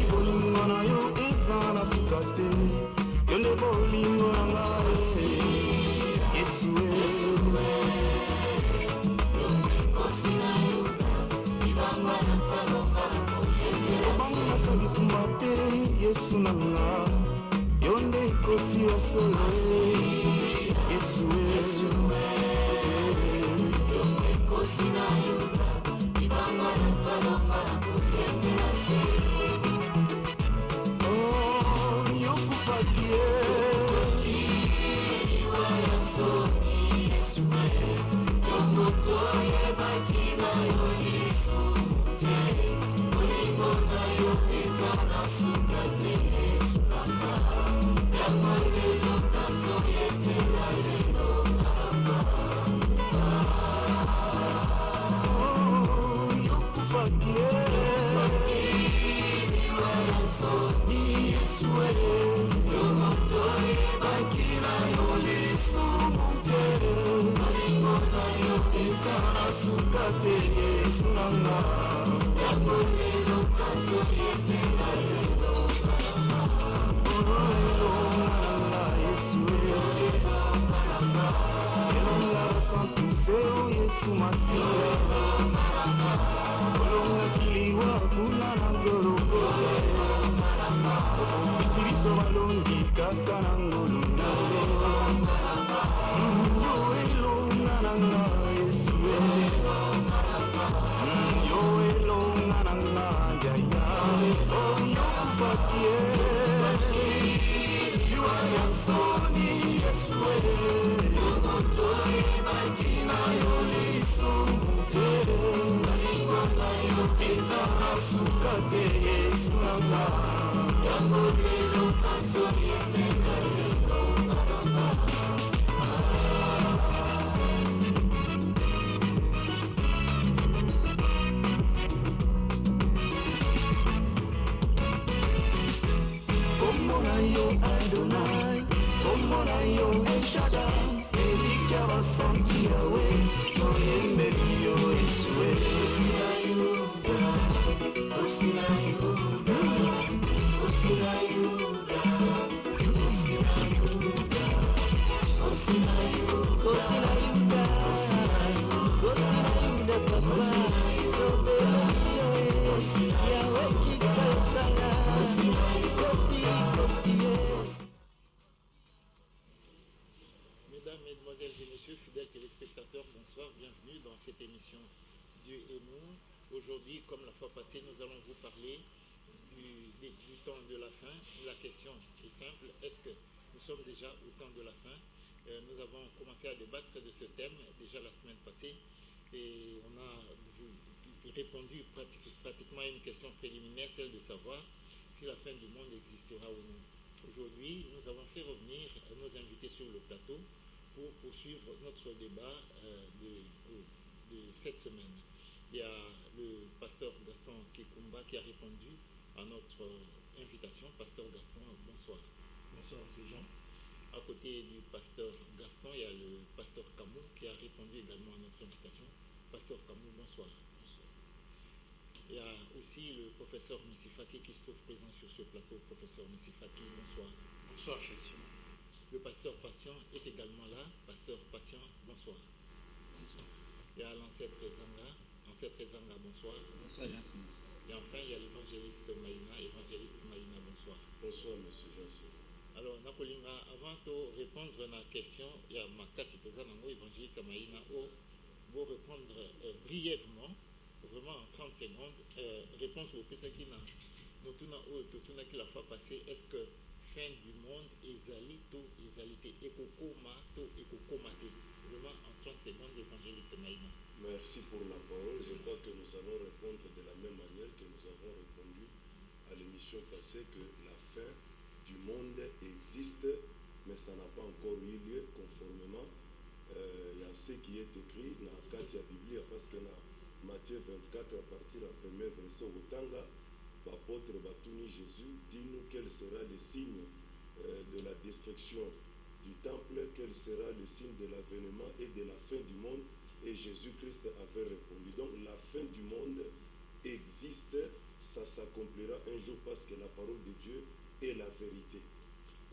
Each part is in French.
bolingo na yo eza na suka te, yo nde bolingo na ngai Yesu obangaka bitumba te Yesu na ngai, yo nde kosi ya solo Yesu Mesdemoiselles et messieurs, fidèles téléspectateurs, bonsoir, bienvenue dans cette émission Dieu et nous. Aujourd'hui, comme la fois passée, nous allons vous parler du temps de la fin. La question est simple, est-ce que nous sommes déjà au temps de la fin? Nous avons commencé à débattre de ce thème déjà la semaine passée et on a répondu pratiquement à une question préliminaire, celle de savoir si la fin du monde existera ou non. Aujourd'hui, nous avons fait revenir nos invités sur le plateau pour poursuivre notre débat de cette semaine. Il y a le pasteur Gaston Kekumba qui a répondu à notre invitation. Pasteur Gaston, bonsoir. Bonsoir, c'est Jean. À côté du pasteur Gaston, il y a le pasteur Kamou qui a répondu également à notre invitation. Pasteur Kamou, bonsoir. Bonsoir. Il y a aussi le professeur Missifaki qui se trouve présent sur ce plateau. Professeur Missifaki, bonsoir. Bonsoir, Chessie. Le pasteur Patient est également là. Pasteur Patient, bonsoir. Bonsoir. Il y a l'ancêtre Zanga. Ancêtre Zanga, bonsoir. Bonsoir, Jean. Et enfin, il y a l'évangéliste Maïna. Évangéliste Maïna, bonsoir. Bonsoir, monsieur Jean. Alors, Nakolinga, avant de répondre à la question, il y a Makasi Présent, évangéliste Maïna, pour répondre brièvement, vraiment en 30 secondes, réponse au Pesakina. Nous avons la fois passée, est-ce que fin du monde ezali to ezalité ekokoma to ekokomate? Vraiment en 30 secondes, l'évangéliste Maïna. Merci pour la parole. Je crois que nous allons répondre de la même manière que nous avons répondu à l'émission passée, que la fin du monde existe, mais ça n'a pas encore eu lieu conformément à ce qui est écrit dans la Katia Bible, parce que dans Matthieu 24, à partir de la première verset, au Tanga, l'apôtre Batuni Jésus, dis-nous quel sera le signe de la destruction du temple, quel sera le signe de l'avènement et de la fin du monde? Et Jésus-Christ avait répondu. Donc la fin du monde existe, ça s'accomplira un jour parce que la parole de Dieu est la vérité.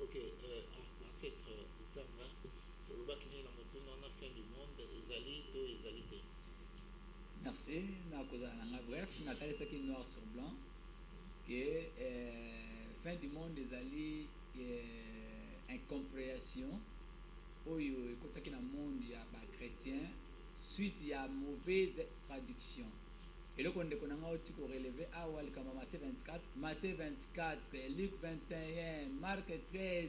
Ok, ancêtre Zanga, le bakini na motuna na fin du monde, ezali to ezali te. Merci. Bref, Nathalie, c'est noir sur blanc. Que fin du monde, ezali incompréhension. Oyo, écoute, dans le monde, il y a des chrétiens. Suite, il y a mauvaise traduction. Et là, on a relevé Matthieu 24, Luc 21, Marc 13.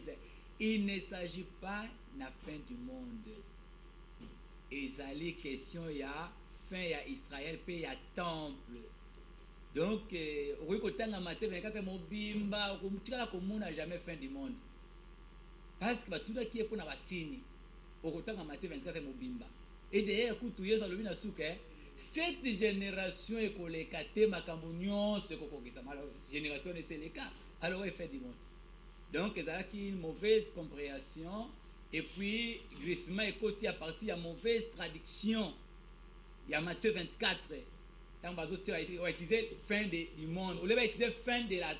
Il ne s'agit pas de la fin du monde. Il y a question, il y a fin, il y a Israël, puis il y a temple. Donc, oui, quand on a Matthieu 24, Mobimba, on n'a jamais fin du monde. Parce que tout ce qui est pour la signe, au côté de Matthieu 24, Mobimba. Et d'ailleurs, écoute, tu es sur le vin à souke. Cette génération est collectée, ma cambonion, ce qu'on dit, la génération c'est le cas. Alors, il fait du monde. Donc, il y a une mauvaise compréhension. Et puis, glissement et côté à partir de la mauvaise traduction. Il y a Matthieu 24. Quand on va utiliser fin du monde. On va utiliser fin de la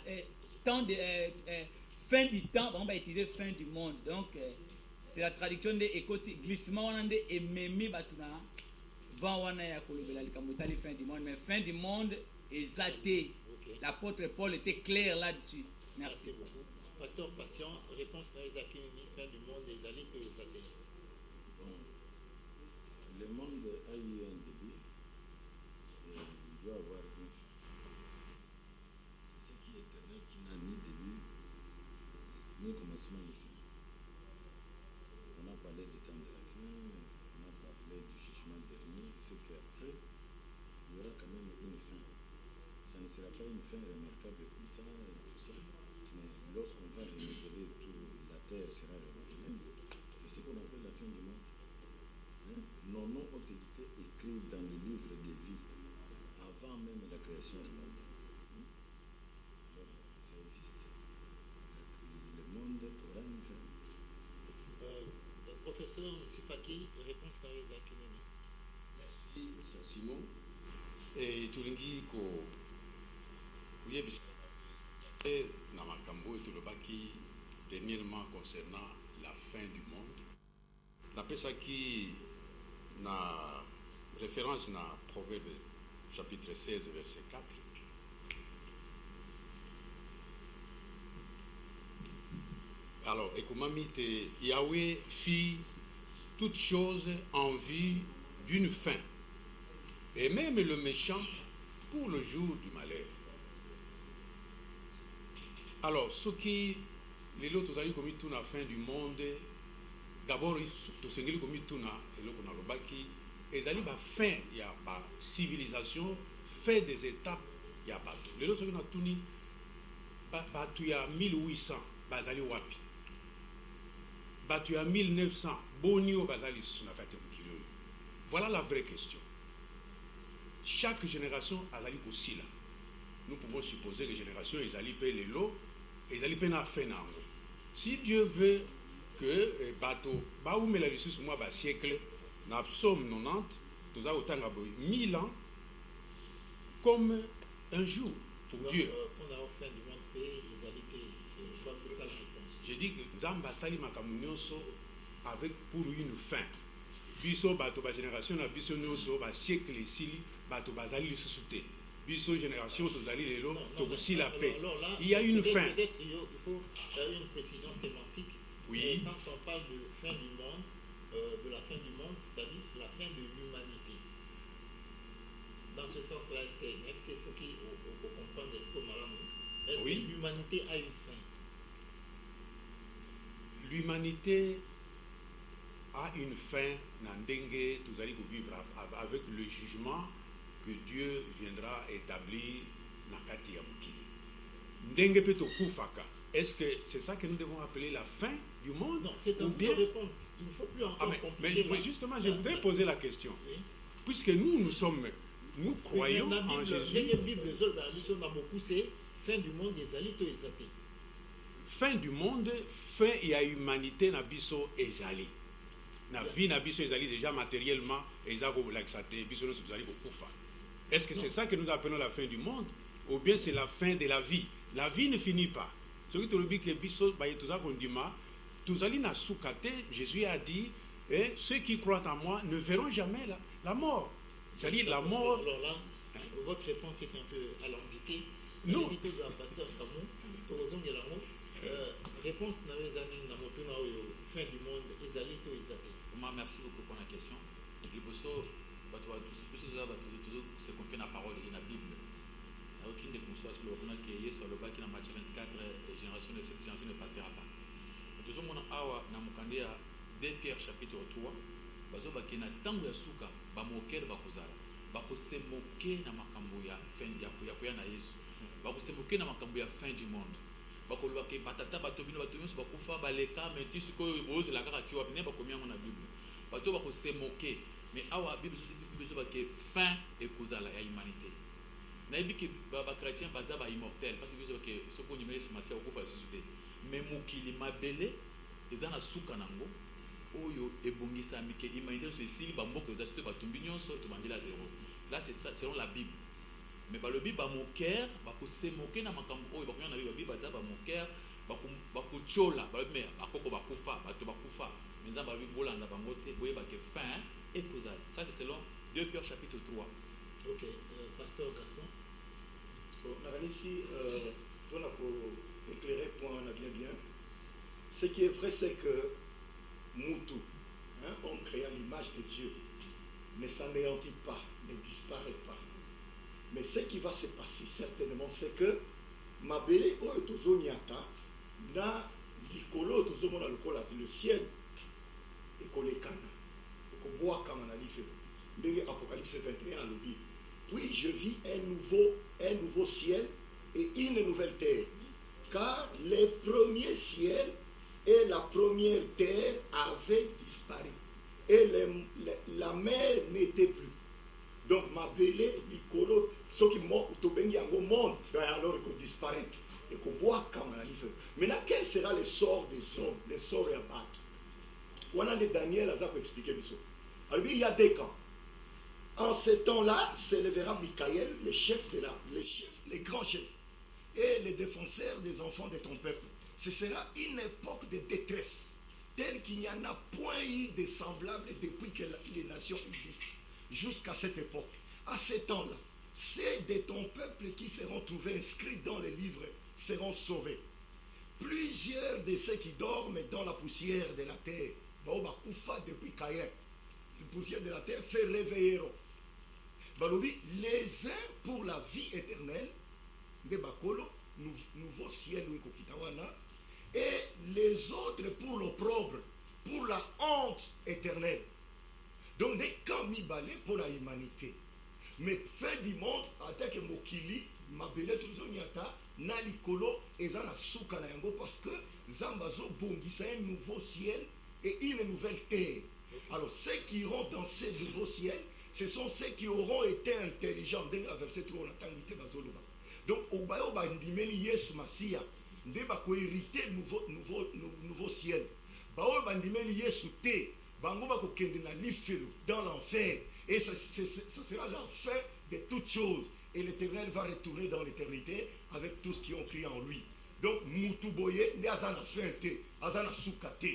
fin du temps. On va utiliser fin du monde. Donc, c'est la traduction de écoute glissement on a et memi batuna. Vent on a ya kolobela likamotali fin du monde. Mais fin du monde est athée. L'apôtre Paul était clair là-dessus. Merci beaucoup. Pasteur Patient, réponse dans les acquis, fin du monde, des alliés que les athées. Le monde a eu un début et il doit avoir une fin. C'est ce qui est éternel, qui n'a ni début, ni commencement ni fin. On a parlé du temps de la fin, on a parlé du jugement dernier, c'est qu'après, il y aura quand même une fin. Ça ne sera pas une fin remarquable comme ça, tout ça, mais lorsqu'on va renouveler tout, la terre sera renouvelée. C'est ce qu'on appelle la fin du monde. Nos noms ont été écrits dans le livre de vie avant même la création du monde. Alors, ça existe. Le monde aura une fin. Professeur Sifaki, réponse dans les acquis. Merci, M. Simon. Et Tulingi, na makambo etolobaki dernièrement concernant la fin du monde. Napesaki na référence na Proverbe chapitre 16 verset 4. Alors, ekomami te Yahweh fit toutes choses en vue d'une fin, et même le méchant pour le jour du malheur. Alors, ce qui les autres ont commis tout la fin du monde, d'abord, tout ce qui a commis tout la fin, il y a la civilisation, fait des étapes, il y a pas. Les autres ont tout ni, il y a 1800, bazali wapi. Il y a 1900, bonio bazali sunakate mukilo. Voilà la vraie question. Chaque génération a zali aussi là. Nous pouvons supposer que les générations, ils allaient payer les lots, ils allaient payer la fin. Si Dieu veut que bateau, baoumé la ressource moi ba siècle, na psaume 90, nous avons autant 1000 ans comme un jour pour donc, Dieu. Pour la fin du monde, les alliés, je crois que c'est ça la réponse. Je dis que Zamba sali makamunyoso avec pour une fin. Biso bateau ba génération na biso nyoso ba siècle sili bateau bazali le sous-souté. Biso génération, tous allez les lots, aussi la paix. Il y a une fin. Peut-être il faut une précision sémantique. Oui. Quand on parle de fin du monde, de la fin du monde, c'est-à-dire la fin de l'humanité. Dans ce sens-là, est-ce que ce qui comprend des est-ce oui. que l'humanité a une fin? L'humanité a une fin. Nandenge, tous allez vivre avec le jugement que Dieu viendra établir na kati ya mukili. Ndenge peto kufaka. Est-ce que c'est ça que nous devons appeler la fin du monde? Non, c'est un peu réponse. Il ne faut plus encore compliquer. Mais justement, je voudrais poser la question. Oui. Puisque nous croyons en Jésus. La Bible, on a beaucoup, c'est fin du monde des alliés et athées. fin du monde, fin ya humanité na biso ezali. Na vie na biso ezali déjà matériellement, ezako laxate, biso no ezali kokufa. Est-ce que c'est ça que nous appelons la fin du monde ou bien c'est la fin de la vie? La vie ne finit pas. Ce qui te dit que biso ba yetuza kondima, tuzali na sukate, Jésus a dit, ceux qui croient en moi ne verront jamais la mort. C'est-à-dire la mort. Alors là, votre réponse est un peu alambiquée. Non. L'invité de la pasteur Kamou, réponse na ezali na moto na oyo fin du monde ezali to ezali. Merci beaucoup pour la question. Liboso bato se confie na parole et na Bible. Aucune des consoles sur le qu'on a créé sur le bac na Matthieu 24 génération de cette science ne passera pas. Nous sommes awa na mukande ya 2 Pierre chapitre 3 bazo bakena tango ya suka ba mokele bakozala bakose moke na makambo ya fin ya koya na Yesu bakose moke na makambo ya fin du monde bakoloba ke batata bato bino bato nyonso bakufa baleka mais ti sikoyo bozela kaka ti wapi ne bakomi yango na Bible bato bakose moke mais awa Bible zo bake fin ekozala ya humanité nayebi ke bakchrétien baza ba immortel parce que biso ke soko nyimeli simasi okufa lisusu te mais mokili mabele eza na suka nango oyo ebongisami ke humanité so esili bamboka eza soto batumbi nyonso tobandela zéro. Là c'est ça selon la Bible. Mais balobi ba moker bakose moke na makambo oyo bakonya na Bible baza ba moker bakochola balobi mais akoko bakufa bato bakufa mais za balobi bolanda bango te boye bake fin ekozala. Ça c'est selon 2 Pierre chapitre 3. OK, pasteur Gaston. Ici, pour éclairer point bien. Ce qui est vrai, c'est que Moutou, on crée à l'image de Dieu, ne s'anéantit pas, ne disparaît pas. Mais ce qui va se passer certainement, c'est que Mabele o tozoniata na likolo tozomona lokola le ciel et kolekana et koboa kama na lifelo. Ndenge Apocalypse 21 a lobby. Puis je vis un nouveau ciel et une nouvelle terre. Car les premiers ciels et la première terre avaient disparu. Et la mer n'était plus. Donc, ma belle, l'icolo, ceux qui m'ont bengi en monde, alors ils disparaissent. Et qu'on boit comme on a dit. Maintenant, quel sera le sort des hommes, les sorts et abattus? On a de Daniel à expliquer ça. Alors, il y a des camps. En ce temps-là, s'élèvera Michael, les grands chefs, et les défenseurs des enfants de ton peuple. Ce sera une époque de détresse, telle qu'il n'y en a point eu de semblable depuis que les nations existent, jusqu'à cette époque. À ce temps-là, ceux de ton peuple qui seront trouvés inscrits dans les livres seront sauvés. Plusieurs de ceux qui dorment dans la poussière de la terre, depuis Caïn, la poussière de la terre, se réveilleront. Les uns pour la vie éternelle, de Bakolo, nouveau ciel et les autres pour l'opprobre, pour la honte éternelle. Donc des camps mi-balais pour la humanité. Mais fin du monde, attaque Mokili, Mabele Tuzoniata, Nalikolo, et Zana Souka na yango parce que Zambazo Bongi, c'est un nouveau ciel et une nouvelle terre. Alors ceux qui iront dans ce nouveau ciel, ce sont ceux qui auront été intelligents. Dans verset 3, on attend l'ité bazoloba. Donc, au bayo bandimeli Yesu Masia, nde bako hériter nouveau ciel. Bao bandimeli Yesu te, bango bako kende na lifelo dans l'enfer. Et ça sera la fin de toutes choses. Et l'Éternel va retourner dans l'éternité avec tous qui ont crié en lui. Donc, Moutou Boye, ne azana fin te, azana souka te.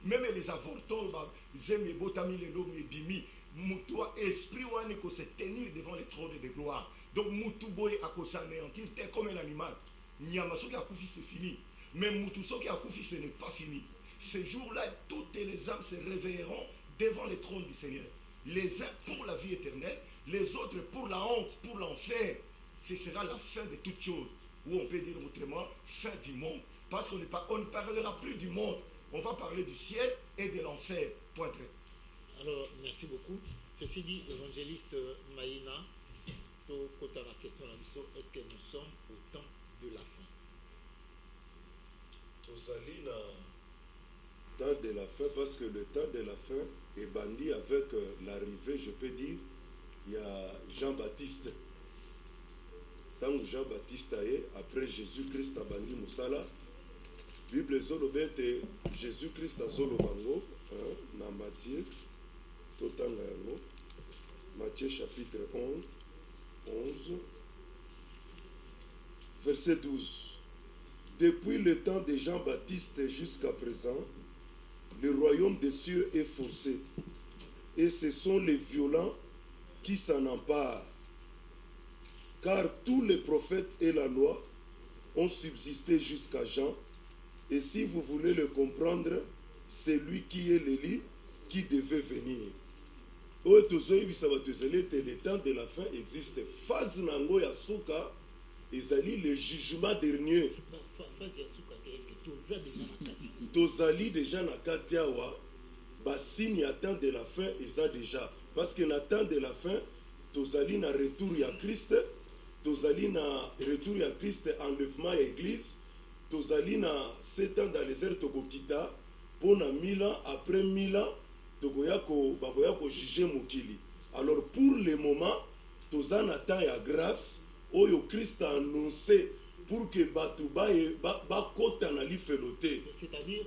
Même les avortons, zeme botami le lom bimi. Moutoua esprit ou ne se tenir devant le trône de gloire. Donc Moutou boy a s'anéantir tel comme un animal. Nyamaso qui a koufi c'est fini. Mais Moutouso qui a koufi ce n'est pas fini. Ce jour-là, toutes les âmes se réveilleront devant le trône du Seigneur. Les uns pour la vie éternelle, les autres pour la honte, pour l'enfer. Ce sera la fin de toutes choses. Ou on peut dire autrement, fin du monde. Parce qu'on ne parlera plus du monde. On va parler du ciel et de l'enfer. Point très. Alors, merci beaucoup. Ceci dit, évangéliste Maïna, quant à la question est-ce que nous sommes au temps de la fin? Tozali na temps de la fin parce que le temps de la fin est bandit avec l'arrivée, je peux dire, il y a Jean-Baptiste. Tant que Jean-Baptiste est, après Jésus-Christ a bandit Moussala, Bible ezoloba ete Jésus-Christ azoloba ngo na Matthieu totanga yango Matthieu chapitre 11 verset 12. Depuis le temps de Jean-Baptiste jusqu'à présent, le royaume des cieux est forcé, et ce sont les violents qui s'en emparent. Car tous les prophètes et la loi ont subsisté jusqu'à Jean, et si vous voulez le comprendre, c'est lui qui est l'Élie qui devait venir. Le temps de la fin existe. Phase nango ya suka, ezali le jugement dernier. Tozali déjà na kati awa, ba signe à temps de la fin eza déjà. Parce que na temps de la fin, tozali na retour ya Christ, tozali na retour ya Christ, enlèvement à l'église, tozali na 7 ans dans les airs tokokita, pour na 1000 ans, après 1000 ans, tokoya ko juger mokili. Alors pour le moment, tozan na temps ya grâce, oyo Christ a annoncé pour que batu ba kota na li felote. C'est-à-dire,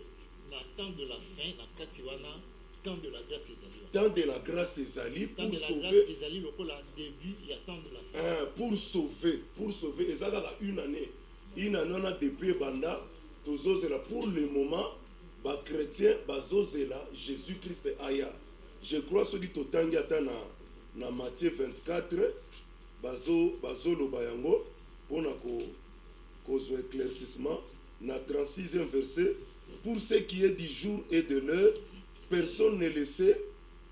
la temps de la fin, la katiwana, temps de la grâce ezali. Temps de la grâce ezali pour sauver. Temps de la grâce ezali lokola début, il y a temps de la fin. Pour sauver, ezali une année. Une année on a depuis banda, tozozela pour le moment, ba chrétien bazozela Jésus-Christ aya. Je crois ce dit totangi ata na Matthieu 24 bazo loba yango pona ko éclaircissement na 36e verset. Pour ce qui est du jour et de l'heure, personne ne le sait,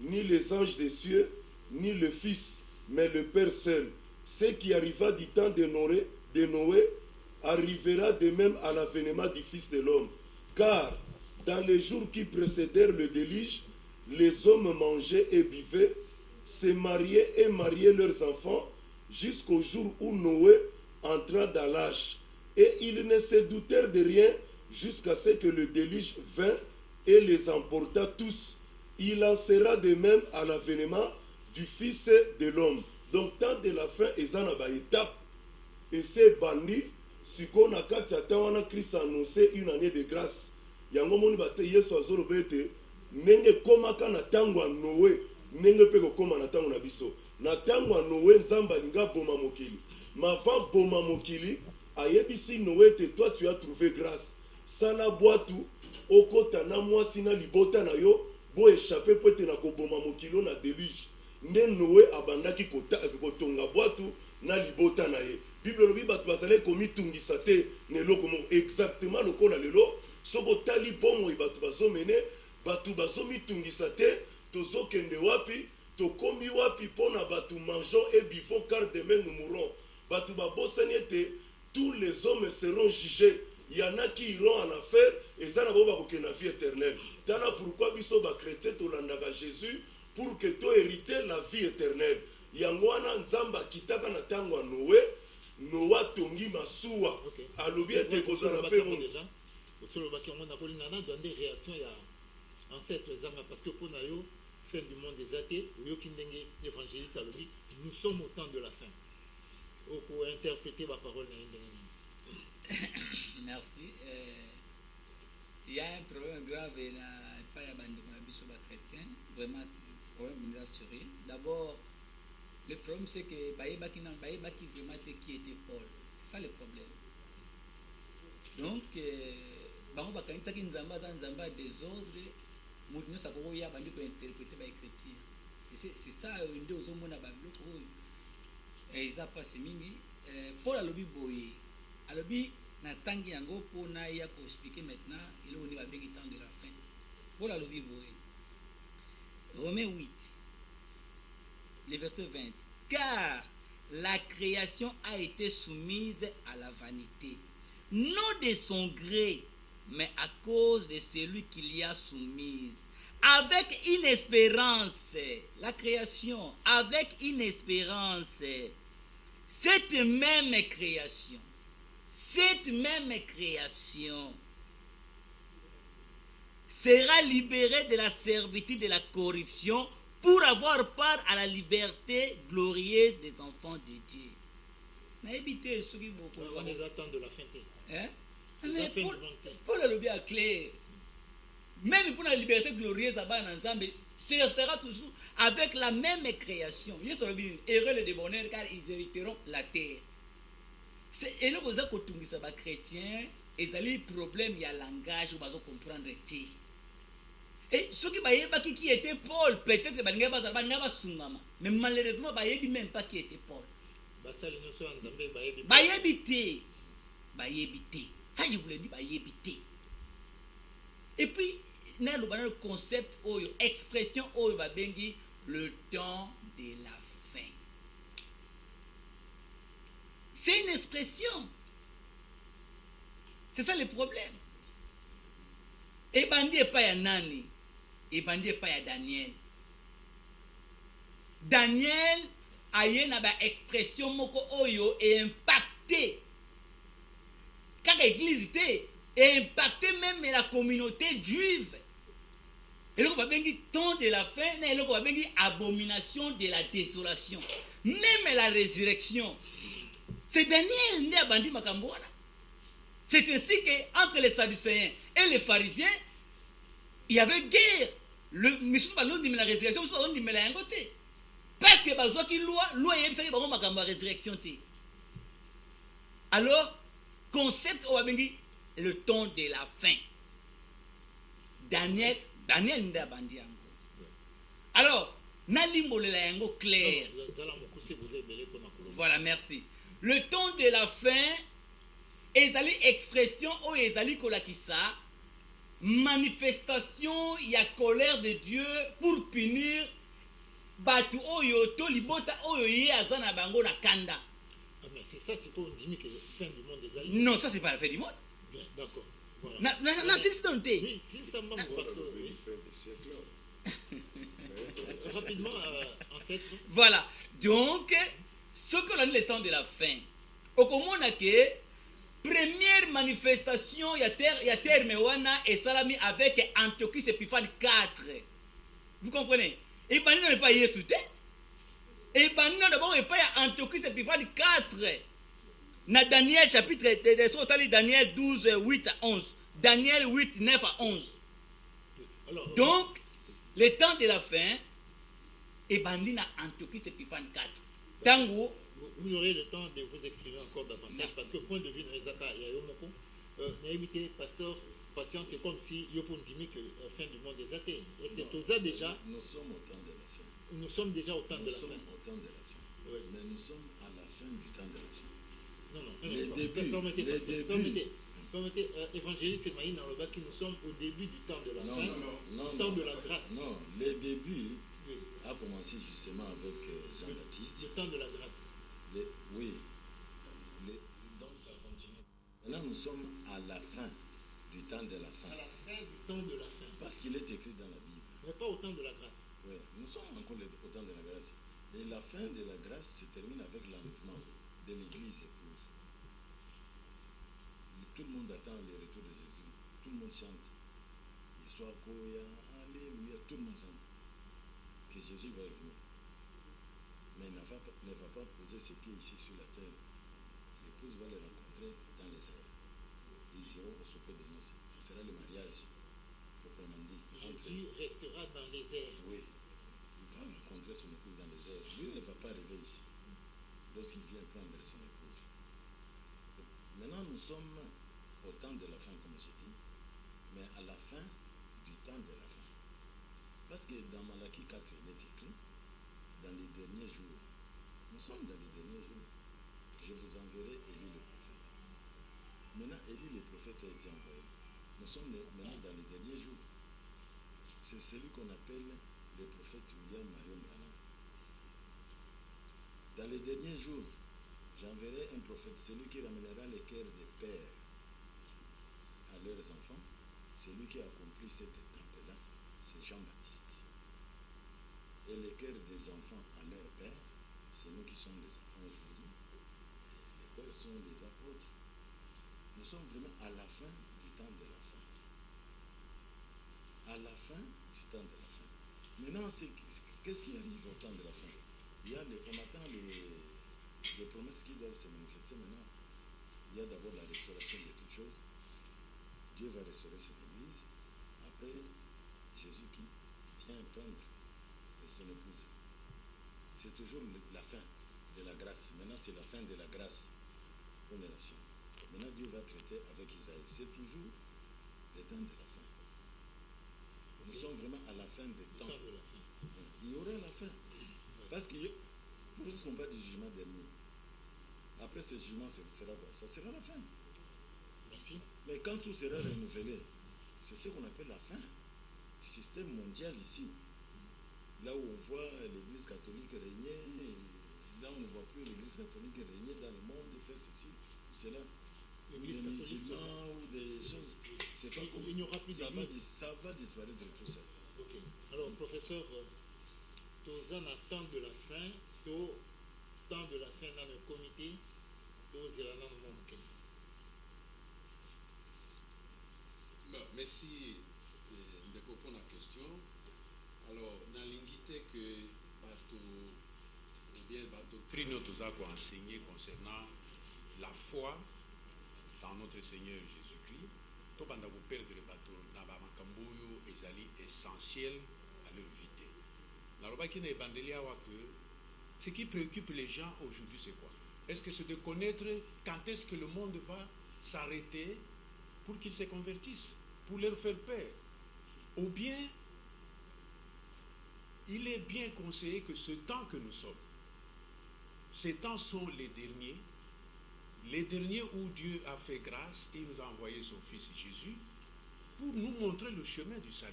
ni les anges des cieux, ni le Fils, mais le Père seul. Ce qui arriva du temps de Noé arrivera de même à l'avènement du Fils de l'homme. Car dans les jours qui précédèrent le déluge, les hommes mangeaient et buvaient, se mariaient et mariaient leurs enfants, jusqu'au jour où Noé entra dans l'âge. Et ils ne se doutèrent de rien jusqu'à ce que le déluge vint et les emporta tous. Il en sera de même à l'avènement du Fils de l'homme. Donc, tant de la fin, ils en ont une étape. Et c'est bandit, si on a Christ a annoncé une année de grâce. Yango moni bate Yesu azolobete nenge komaka na tango ya Noé, nenge pe kokoma na tango na biso. Na tango ya Noé nzamba linga boma mokili. Ma avant boma mokili, ayebisi Noé te toi tu as trouvé grâce. Sala boatu okota na mwasi na libota na yo bo échapper pote na koboma mokilo na déluge. Nde Noé abandaki kotonga boatu na libota na ye. Bible lobi batu bazale komitungisa te neloko mo exactement lokola lelo soko tali bomo batu bazomene batu bazomitungisa te tozokende wapi tokomi wapi pona batu mangeons et buvons car demain nous mourrons. Batu babosani ete tous les hommes seront jugés. Il y en a qui iront en enfer et ça n'a pas beaucoup de vie éternelle. Tana pourquoi biso ba chrétien tolandaka Jésus pour que tu hérites la vie éternelle. Yangwana nzamba kitaka na tango Noé, Noa tongi masuwa. Alobi ete kozala pe mon déjà. Sur le bac on a colline nana donné réaction il y a ancêtre zanga parce que pour nayo fin du monde des athées, yo kindenge évangéliste alobi nous sommes au temps de la fin. Pour interpréter ma parole na Merci. Il y a un problème grave et pas y a des chrétiens. Vraiment, c'est un problème assuré. D'abord, le problème c'est que Baïbaki vraiment qui était Paul. C'est ça le problème. Donc, Nzamba désordre, nous savons qu'il y a des interprétés par les chrétiens. C'est ça, une des hommes à Babylone. Et ils ont passé mimi. Paul a lobby boy. Alobi na tangi yango pour na ya ko expliquer maintenant il on va bien temps de la fin. Paul a lobby boy. Romains 8 le verset 20. Car la création a été soumise à la vanité, non de son gré, mais à cause de celui qui l'y a soumise, avec une espérance. La création avec une espérance. Cette même création sera libérée de la servitude de la corruption pour avoir part à la liberté glorieuse des enfants de Dieu. On les attend de la fin. Mais fin du Paul, monde. Paul a le bien clair. Même pour la liberté glorieuse à Bananzambe, ce sera toujours avec la même création. Ils sont heureux et de bonheur car ils hériteront la terre. Et là, vous avez compris ça, les chrétiens, ils ont des problèmes, il y a langage, ils vont comprendre. Et ceux qui étaient Paul, peut-être qu'ils vont se mais malheureusement, ils ne même pas qui était Paul. Bayebite. Ça, je vous l'ai dit, bayebite. Et puis, il y a le concept, expression, le temps de la fin. C'est une expression. C'est ça le problème. Et bandi pas ya nani. Et bandi pas ya Daniel. Daniel a eu une expression moko oyo et impacté. Quand l'église était et impacté même la communauté juive. Et là, on va bien dire temps de la fin, et là, on va bien dire abomination de la désolation. Même la résurrection. C'est Daniel né à Bandi Makambouana. C'est ainsi qu'entre les Sadducéens et les pharisiens, il y avait guerre. Mais je ne sais pas l'on dit la résurrection, je ne sais pas l'on dit la yangote. Parce que bazoa qui loi y a une makamba résurrection. Alors, concept on va bien dire le temps de la fin. Daniel nda bandi yango. Alors, nalimbo le la yango clair. Voilà, merci. Le temps de la fin, ezali expression ou ezali kolakisa manifestation ya colère de Dieu pour punir batu oyo to libota oyo ye azana bango na kanda. Ah mais c'est ça, c'est pas on dit que la fin du monde des alliés. Non, ça c'est pas la fin du monde. Bien, d'accord. Voilà. Na c'est stonté. Oui, si ça manque parce que Oui, fin des siècles. rapidement ancêtre. Voilà. Donc ce que l'on dit le temps de la fin. Au komona que première manifestation ya terme wana et salami avec Antiochus Épiphane 4. Vous comprenez? Et ben non pas Yesu te. Et ben non d'abord pas Antiochus Épiphane 4. Na Daniel chapitre de Daniel 12 8 à 11. Daniel 8 9 à 11. Alors, donc le temps de la fin et bandi na Antiochus Épiphane 4. Tango vous aurez le temps de vous exprimer encore davantage. Merci. Parce que point de vue de Nezaka, il y a eu beaucoup. Éviter, pasteur, patient, c'est comme si il y a pour une que la fin du monde des athées. Est-ce que tu as déjà. Nous sommes au temps de la fin. Nous sommes déjà au temps de la fin. Nous sommes au temps de la fin. Oui. Mais nous sommes à la fin du temps de la fin. Non, non, Les débuts. Permettez, évangéliste Maïn dans le bas, nous sommes au début du temps de la fin, du temps de la grâce. Non, les débuts Oui. a commencé justement avec Jean-Baptiste. Du temps de la grâce. Donc ça continue. Maintenant, nous sommes à la fin du temps de la fin. À la fin du temps de la fin. Parce qu'il est écrit dans la Bible. Mais pas au temps de la grâce. Oui, nous sommes encore au temps de la grâce. Et la fin de la grâce se termine avec l'enlèvement de l'Église épouse. Tout le monde attend le retour de Jésus. Tout le monde chante. Il soit Koya, Alléluia, tout le monde chante. Que Jésus va revenir. Mais il ne va pas poser ses pieds ici sur la terre. L'épouse va les rencontrer dans les airs. Ils iront au souper de noces. Ce sera le mariage, proprement dit. Jésus restera dans les airs. Oui. Il va rencontrer son épouse dans les airs. Lui ne va pas arriver ici. Lorsqu'il vient prendre son épouse. Donc, maintenant, nous sommes au temps de la fin, comme j'ai dit, mais à la fin du temps de la fin. Parce que dans Malachie 4, il est écrit, dans les derniers jours, nous sommes dans les derniers jours, je vous enverrai Élie le prophète. Maintenant, Élie le prophète a été envoyé. Nous sommes maintenant dans les derniers jours. C'est celui qu'on appelle le prophète William Marion Branham. Dans les derniers jours, j'enverrai un prophète, celui qui ramènera les cœurs des pères à leurs enfants. Celui qui a accompli cette étape-là, c'est Jean-Baptiste. Et les cœurs des enfants à leurs pères, c'est nous qui sommes les enfants aujourd'hui. Les pères sont les apôtres. Nous sommes vraiment à la fin du temps de la fin. À la fin du temps de la fin. Maintenant, qu'est-ce qui arrive au temps de la fin? On attend les promesses qui doivent se manifester maintenant. Il y a d'abord la restauration de toutes choses. Dieu va restaurer son église. Après, Jésus qui vient prendre son épouse. C'est toujours la fin de la grâce. Maintenant, c'est la fin de la grâce pour les nations. Maintenant, Dieu va traiter avec Isaïe. C'est toujours le temps de la fin. Nous sommes vraiment à la fin des temps. Il y aura la fin. Parce que, pour ce qu'on parle du jugement dernier, après ce jugement, ce sera quoi? Ça sera la fin. Merci. Mais quand tout sera renouvelé, c'est ce qu'on appelle la fin du système mondial ici. Là où on voit l'église catholique régner, là où on ne voit plus l'église catholique régner dans le monde, faire ceci, cela. Ou des musulmans, ou des choses. C'est pas comme il n'y aura plus ça d'église. va disparaître tout ça. Ok. Alors, professeur, tous en attente de la fin, tout temps de la fin dans le comité, tous iront dans le monde. Merci de répondre à la question. Alors, dans l'ingité que la doctrine nous a enseigné concernant la foi dans notre Seigneur Jésus-Christ, tout le monde perdre le bateau dans la makamboyo est essentiel à leur vie. Dans le bakin et bandelia que ce qui préoccupe les gens aujourd'hui c'est quoi? Est-ce que c'est de connaître quand est-ce que le monde va s'arrêter pour qu'ils se convertissent, pour leur faire peur? Ou bien il est bien conseillé que ce temps que nous sommes, ces temps sont les derniers où Dieu a fait grâce et nous a envoyé son Fils Jésus pour nous montrer le chemin du salut.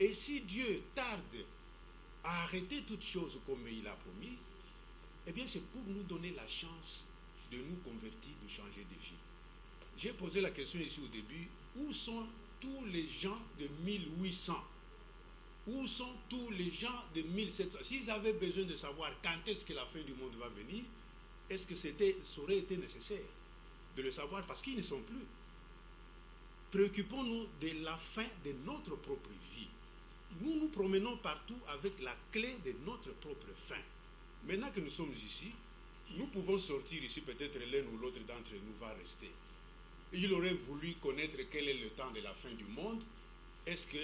Et si Dieu tarde à arrêter toutes choses comme il a promis, eh bien c'est pour nous donner la chance de nous convertir, de changer de vie. J'ai posé la question ici au début, où sont tous les gens de 1800? Où sont tous les gens de 1700? S'ils avaient besoin de savoir quand est-ce que la fin du monde va venir, est-ce que ça aurait été nécessaire de le savoir? Parce qu'ils ne sont plus. Préoccupons-nous de la fin de notre propre vie. Nous nous promenons partout avec la clé de notre propre fin. Maintenant que nous sommes ici, nous pouvons sortir ici, peut-être l'un ou l'autre d'entre nous va rester. Il aurait voulu connaître quel est le temps de la fin du monde. Est-ce que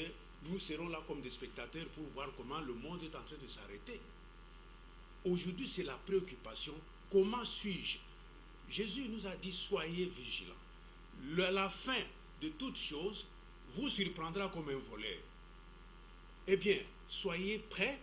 nous serons là comme des spectateurs pour voir comment le monde est en train de s'arrêter? Aujourd'hui, c'est la préoccupation. Comment suis-je? Jésus nous a dit, soyez vigilants. La fin de toute chose vous surprendra comme un voleur. Eh bien, soyez prêts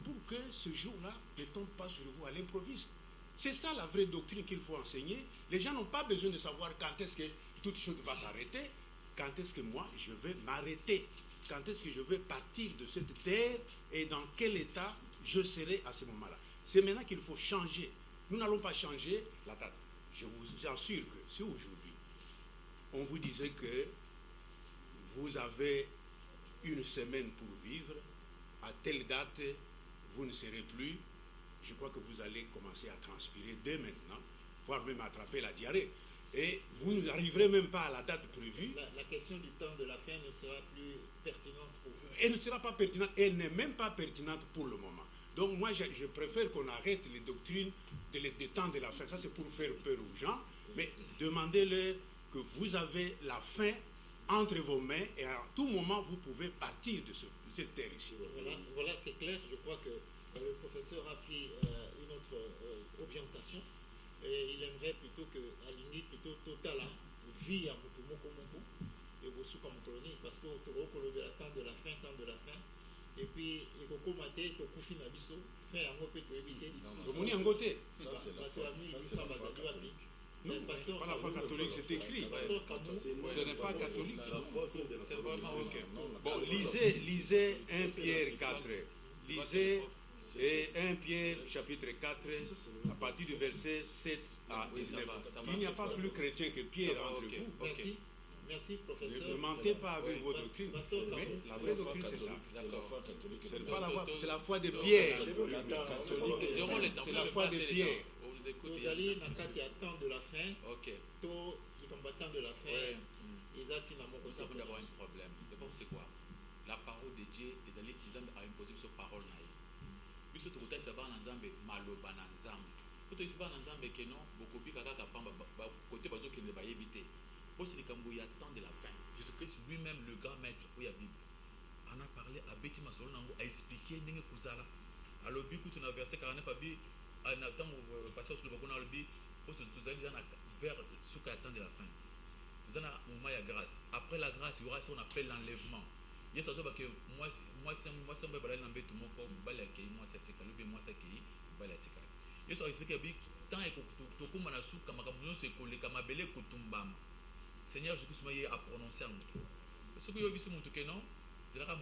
pour que ce jour-là ne tombe pas sur vous à l'improviste. C'est ça la vraie doctrine qu'il faut enseigner. Les gens n'ont pas besoin de savoir quand est-ce que toute chose va s'arrêter, quand est-ce que moi je vais m'arrêter, quand est-ce que je vais partir de cette terre et dans quel état je serai à ce moment-là. C'est maintenant qu'il faut changer. Nous n'allons pas changer la date. Je vous assure que si aujourd'hui, on vous disait que vous avez une semaine pour vivre, à telle date, vous ne serez plus, je crois que vous allez commencer à transpirer dès maintenant, voire même attraper la diarrhée. Et vous n'arriverez même pas à la date prévue. La question du temps de la fin ne sera plus pertinente pour vous. Elle ne sera pas pertinente, elle n'est même pas pertinente pour le moment. Donc moi, je préfère qu'on arrête les doctrines des temps de la fin. Ça, c'est pour faire peur aux gens. Mais demandez-leur que vous avez la fin entre vos mains et à tout moment, vous pouvez partir de cette terre ici. Voilà, c'est clair. Je crois que le professeur a pris une autre orientation. Et il aimerait plutôt que, à la limite, plutôt total, vie à Moutoumoko et vous sous comme colonie, parce que vous avez le temps de la fin, et puis, il faut commenter, il faut finir l'abisso, faire un peu de éviter. Ça, c'est la foi. Non, pas la foi catholique, c'est écrit. Ce n'est pas catholique. C'est vraiment ok. Bon, lisez 1 Pierre 4. Lisez 1 Pierre chapitre 4, à partir du verset 7 à 19. Il n'y a pas plus chrétien que Pierre entre vous. Merci, professeur. Ne mentez pas avec vos doctrines. Mais la vraie doctrine, c'est ça. C'est pas la foi, c'est la foi de Pierre. C'est la foi de Pierre. Vous allez dans le temps de la fin, tous les combattants de la fin, ils attendent à mon côté. Nous avons d'abord un problème. D'abord, c'est quoi? La parole de Dieu, ils ont imposé cette parole. Biso tukuta saba na nzambe maloba na nzambe. Poto isiba na nzambe keno bokobi kaka pamba côté bazo kende ba yebite. Pour ce cambo, il y a tant de la fin. Jésus-Christ lui-même, le grand maître, où il y a Bible, en a parlé à Betty Masolo Nango, a expliqué Nenge Kuzala. Alors, du coup, tu as verset 49 à Bi, en attendant passer au Slovaque, on a le Bi, pour que tu as déjà vers ce qui attend de la fin. Tu as un moment de grâce. Après la grâce, il y aura ce qu'on appelle l'enlèvement. Il y a ce que moi, c'est un peu de tout mon corps, moi, c'est ce que moi, c'est qui, il y a ce expliqué que tant que tu as un sou, comme tu as belé kutumbam. Seigneur Jésus m'a a prononcé en tout. Ce que je veux dire, non, c'est là que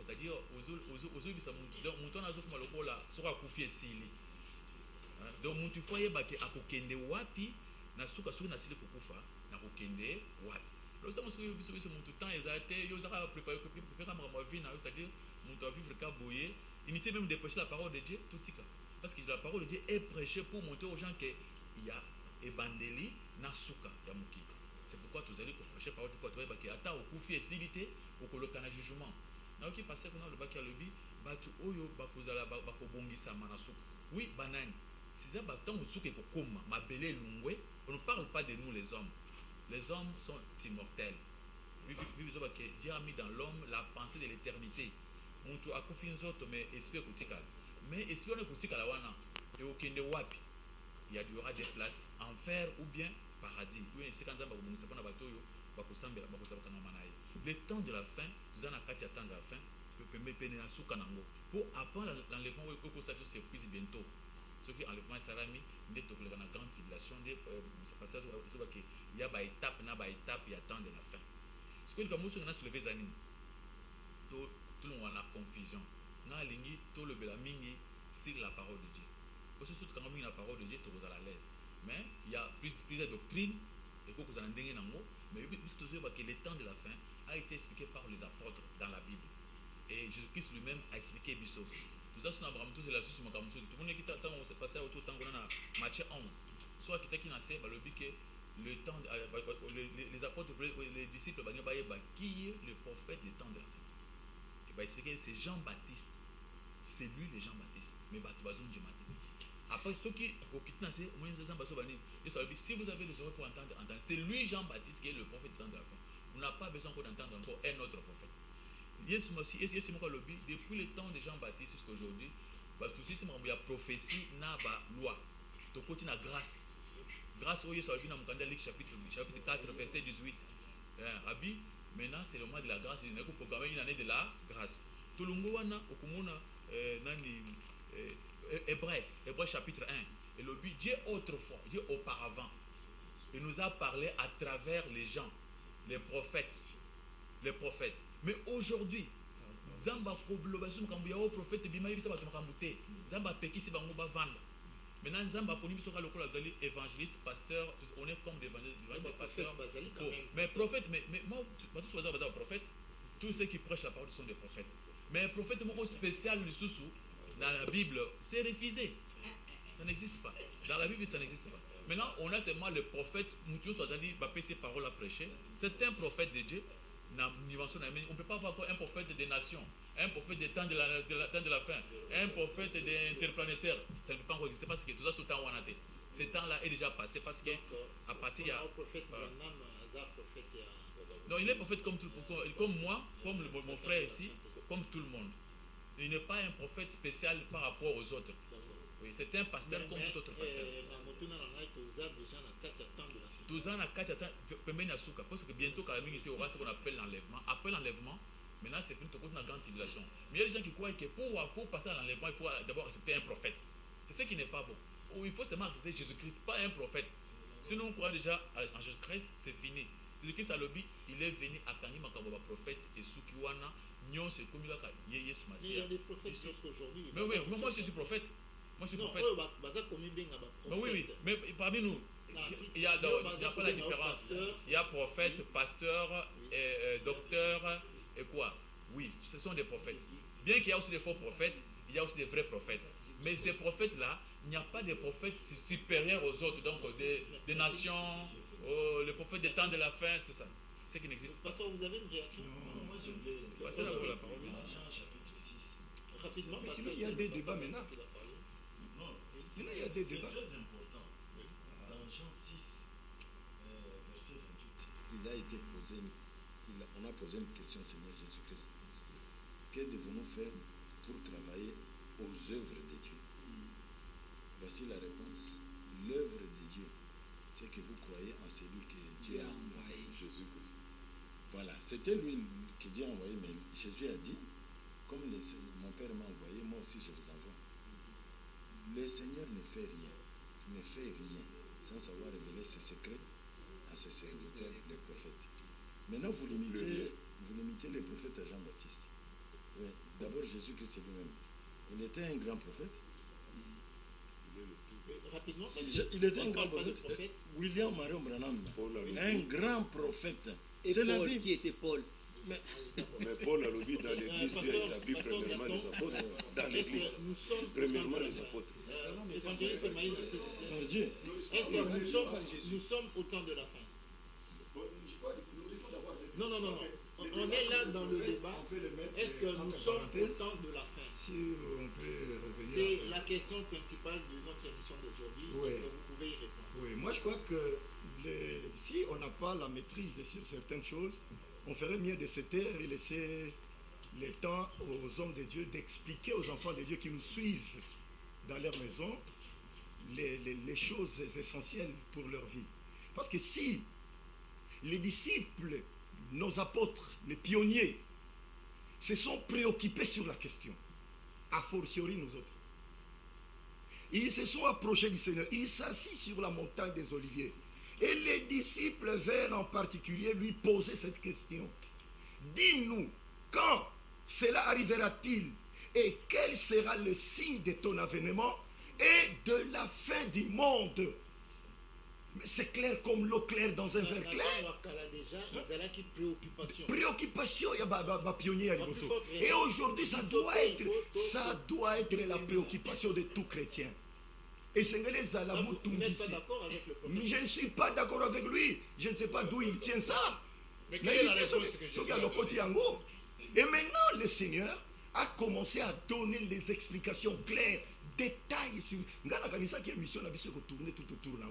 c'est-à-dire, aux bisa mutu na zoko maloko la soka kufie sili. Donc mutu foye baki akokende wapi na suka na sili kukufa na kokende wapi. Lorsque je suis mon temps exalté, je vais préparer ma vie, c'est-à-dire mon temps vivre kaboye, initier même de prêcher la parole de Dieu, tout ça. Parce que la parole de Dieu est prêchée pour montrer aux gens qu'il y a ebandeli na suka ya muki. C'est pourquoi tu allez prêcher la parole de Dieu, parce que attends au koufi et silité, au colocana jugement. Na oki passer qu'on a le bac à lebi, batu oyo bakozala bakobongisa manasuka. Oui, banani. Si ça baton musuke kokoma, mabele lungwe, on ne parle pas de nous les hommes. Les hommes sont immortels. Dieu a mis dans l'homme la pensée de l'éternité. Muntu akufi nzoto mais esprit kutikala. Mais esprit on kutikala wana et okende wapi. Il y aura des places enfer ou bien paradis. Oui, c'est quand ça va commencer par batoyo, bakosambela bakosabaka na manaye. Le temps de la fin, nous en a kati temps de la fin, peut me peiner na suka nango. Pour après l'enlèvement où ça se surprise bientôt. Ce qui enlèvement salami n'est pas la grande civilisation c'est passage où il y a une étape il y a temps de la fin. Ce que nous avons soulevé zanine tout le monde a confusion na lingi tout le belamingi sur la parole de Dieu. Parce que quand on a la parole de Dieu tu es à l'aise. Mais il y a plusieurs doctrines et que vous en avez nango mais le temps de la fin a été expliqué par les apôtres dans la Bible. Et Jésus-Christ lui-même a expliqué Bissot. Nous avons tous la suite tout le monde qui attend on s'est passé autour temps qu'on a Matthieu 11 soit qui n'a pas le but que le temps les apôtres les disciples qui est le prophète du temps de la fin. Il va expliquer c'est Jean-Baptiste. C'est lui le Jean-Baptiste mais batubazon du matin. Après ceux qui au kitnasé si vous avez des oreilles pour entendre c'est lui Jean-Baptiste qui est le prophète du temps de la fin. On n'a pas besoin d'entendre encore un autre prophète. Depuis le temps de Jean-Baptiste jusqu'à aujourd'hui, il y a prophétie, il y a loi. Il y a grâce. Grâce au chapitre 4, verset 18. Rabbi, maintenant c'est le mois de la grâce. Il y a une année de la grâce. Tout le monde Hébreu chapitre 1. Et le but, Dieu autrefois, Dieu auparavant, il nous a parlé à travers les gens, les prophètes. Mais aujourd'hui, Zamba koblobasum kambuya o prophète bima yibisa bato makamute. Zamba pekisi bango ba vanda. Maintenant Zamba poni biso ka lokola zali évangéliste, pasteur, on est comme des évangélistes, pasteurs. Mais prophète mais moi tous les autres prophètes, tous ceux qui prêchent la parole sont des prophètes. Mais un prophète moko spécial le sous dans la Bible, c'est refusé. Ça n'existe pas. Dans la Bible, ça n'existe pas. Maintenant, on a seulement le prophète Moutio Swazali va passer ses paroles à prêcher. C'est un prophète de Dieu. On ne peut pas avoir un prophète des nations, un prophète des temps de la fin, un prophète des interplanétaires. Ça ne peut pas encore exister parce que tout ça c'est le temps où on a été. Ce temps-là est déjà passé parce que à partir il y a. Non, il est prophète comme moi, comme mon frère ici, comme tout le monde. Il n'est pas un prophète spécial par rapport aux autres. Oui, c'est un pasteur comme tout autre pasteur. Tous ans à 4 ans, parce que bientôt, quand il y aura ce qu'on appelle l'enlèvement. Après l'enlèvement, maintenant c'est une grande civilisation. Mais il y a des gens qui croient que pour passer à l'enlèvement, il faut d'abord accepter un prophète. C'est ce qui n'est pas bon. Il faut seulement accepter Jésus-Christ, pas un prophète. Sinon, on croit déjà en Jésus-Christ, c'est fini. Jésus-Christ a lobby, il est venu à Kanima comme prophète et Sukiwana, Nyon, c'est comme il y a des prophètes jusqu'aujourd'hui. Mais oui, moi je suis prophète. Moi je suis prophète. Mais oui, mais parmi nous, il n'y a pas la différence. Il y a prophète, pasteur, docteur et quoi. Oui, ce sont des prophètes. Bien qu'il y a aussi des faux prophètes, il y a aussi des vrais prophètes. Mais ces prophètes-là, il n'y a pas de prophètes supérieurs aux autres, donc des nations, les prophètes des temps de la fin, tout ça. C'est ce qui n'existe pas. Pasteur, vous avez une réaction? Non, moi je voulais. Passez la parole. Jean chapitre 6. Rapidement, mais sinon, il y a des débats maintenant. Non, il y a des c'est débats. très important. Dans Jean 6, verset 28. il a été posé, on a posé une question au Seigneur Jésus-Christ. Que devons-nous faire pour travailler aux œuvres de Dieu? Voici la réponse. L'œuvre de Dieu, c'est que vous croyez en celui que Dieu a envoyé, Jésus-Christ. Voilà, c'était lui que Dieu a envoyé, mais Jésus a dit, comme mon Père m'a envoyé, moi aussi je vous envoie. Le Seigneur ne fait rien sans savoir révéler ses secrets à ses serviteurs, les prophètes. Maintenant, vous limitez les prophètes à Jean-Baptiste. Oui, d'abord, Jésus-Christ lui-même. Il était un grand prophète. Rapidement, Il était un grand parle pas de prophète. prophète. William Marion Branham, un grand prophète. Et C'est la Paul, Bible. qui était Paul? Mais Mais Paul a lobby dans l'église, Dieu a établi premièrement les apôtres dans l'église. Premièrement les apôtres. Évangéliste Maïs, mon Dieu, est-ce que nous sommes au temps de la fin? Non. On est là dans le débat. Est-ce que nous sommes au temps de la fin? Si on peut revenir. C'est la question principale de notre émission d'aujourd'hui. Oui. Est-ce que vous pouvez y répondre? Oui, moi je crois que si on n'a pas la maîtrise sur certaines choses, on ferait mieux de se taire et laisser le temps aux hommes de Dieu d'expliquer aux enfants de Dieu qui nous suivent dans leur maison les choses essentielles pour leur vie. Parce que si les disciples, nos apôtres, les pionniers, se sont préoccupés sur la question, a fortiori nous autres, ils se sont approchés du Seigneur, ils s'assit sur la montagne des Oliviers, et les disciples vinrent en particulier lui poser cette question. Dis-nous, quand cela arrivera-t-il et quel sera le signe de ton avènement et de la fin du monde? Mais c'est clair comme l'eau claire dans un verre clair. Préoccupation, il y a pionnier à Liboso. Et aujourd'hui, ça doit être la préoccupation de tout chrétien. Et c'est je ne suis pas d'accord avec lui. Je ne sais pas d'où il tient ça. Mais quelle est la réponse que Jésus a donnée? Et maintenant, le Seigneur a commencé à donner les explications claires, détails sur. Qui est mission tourner tout autour de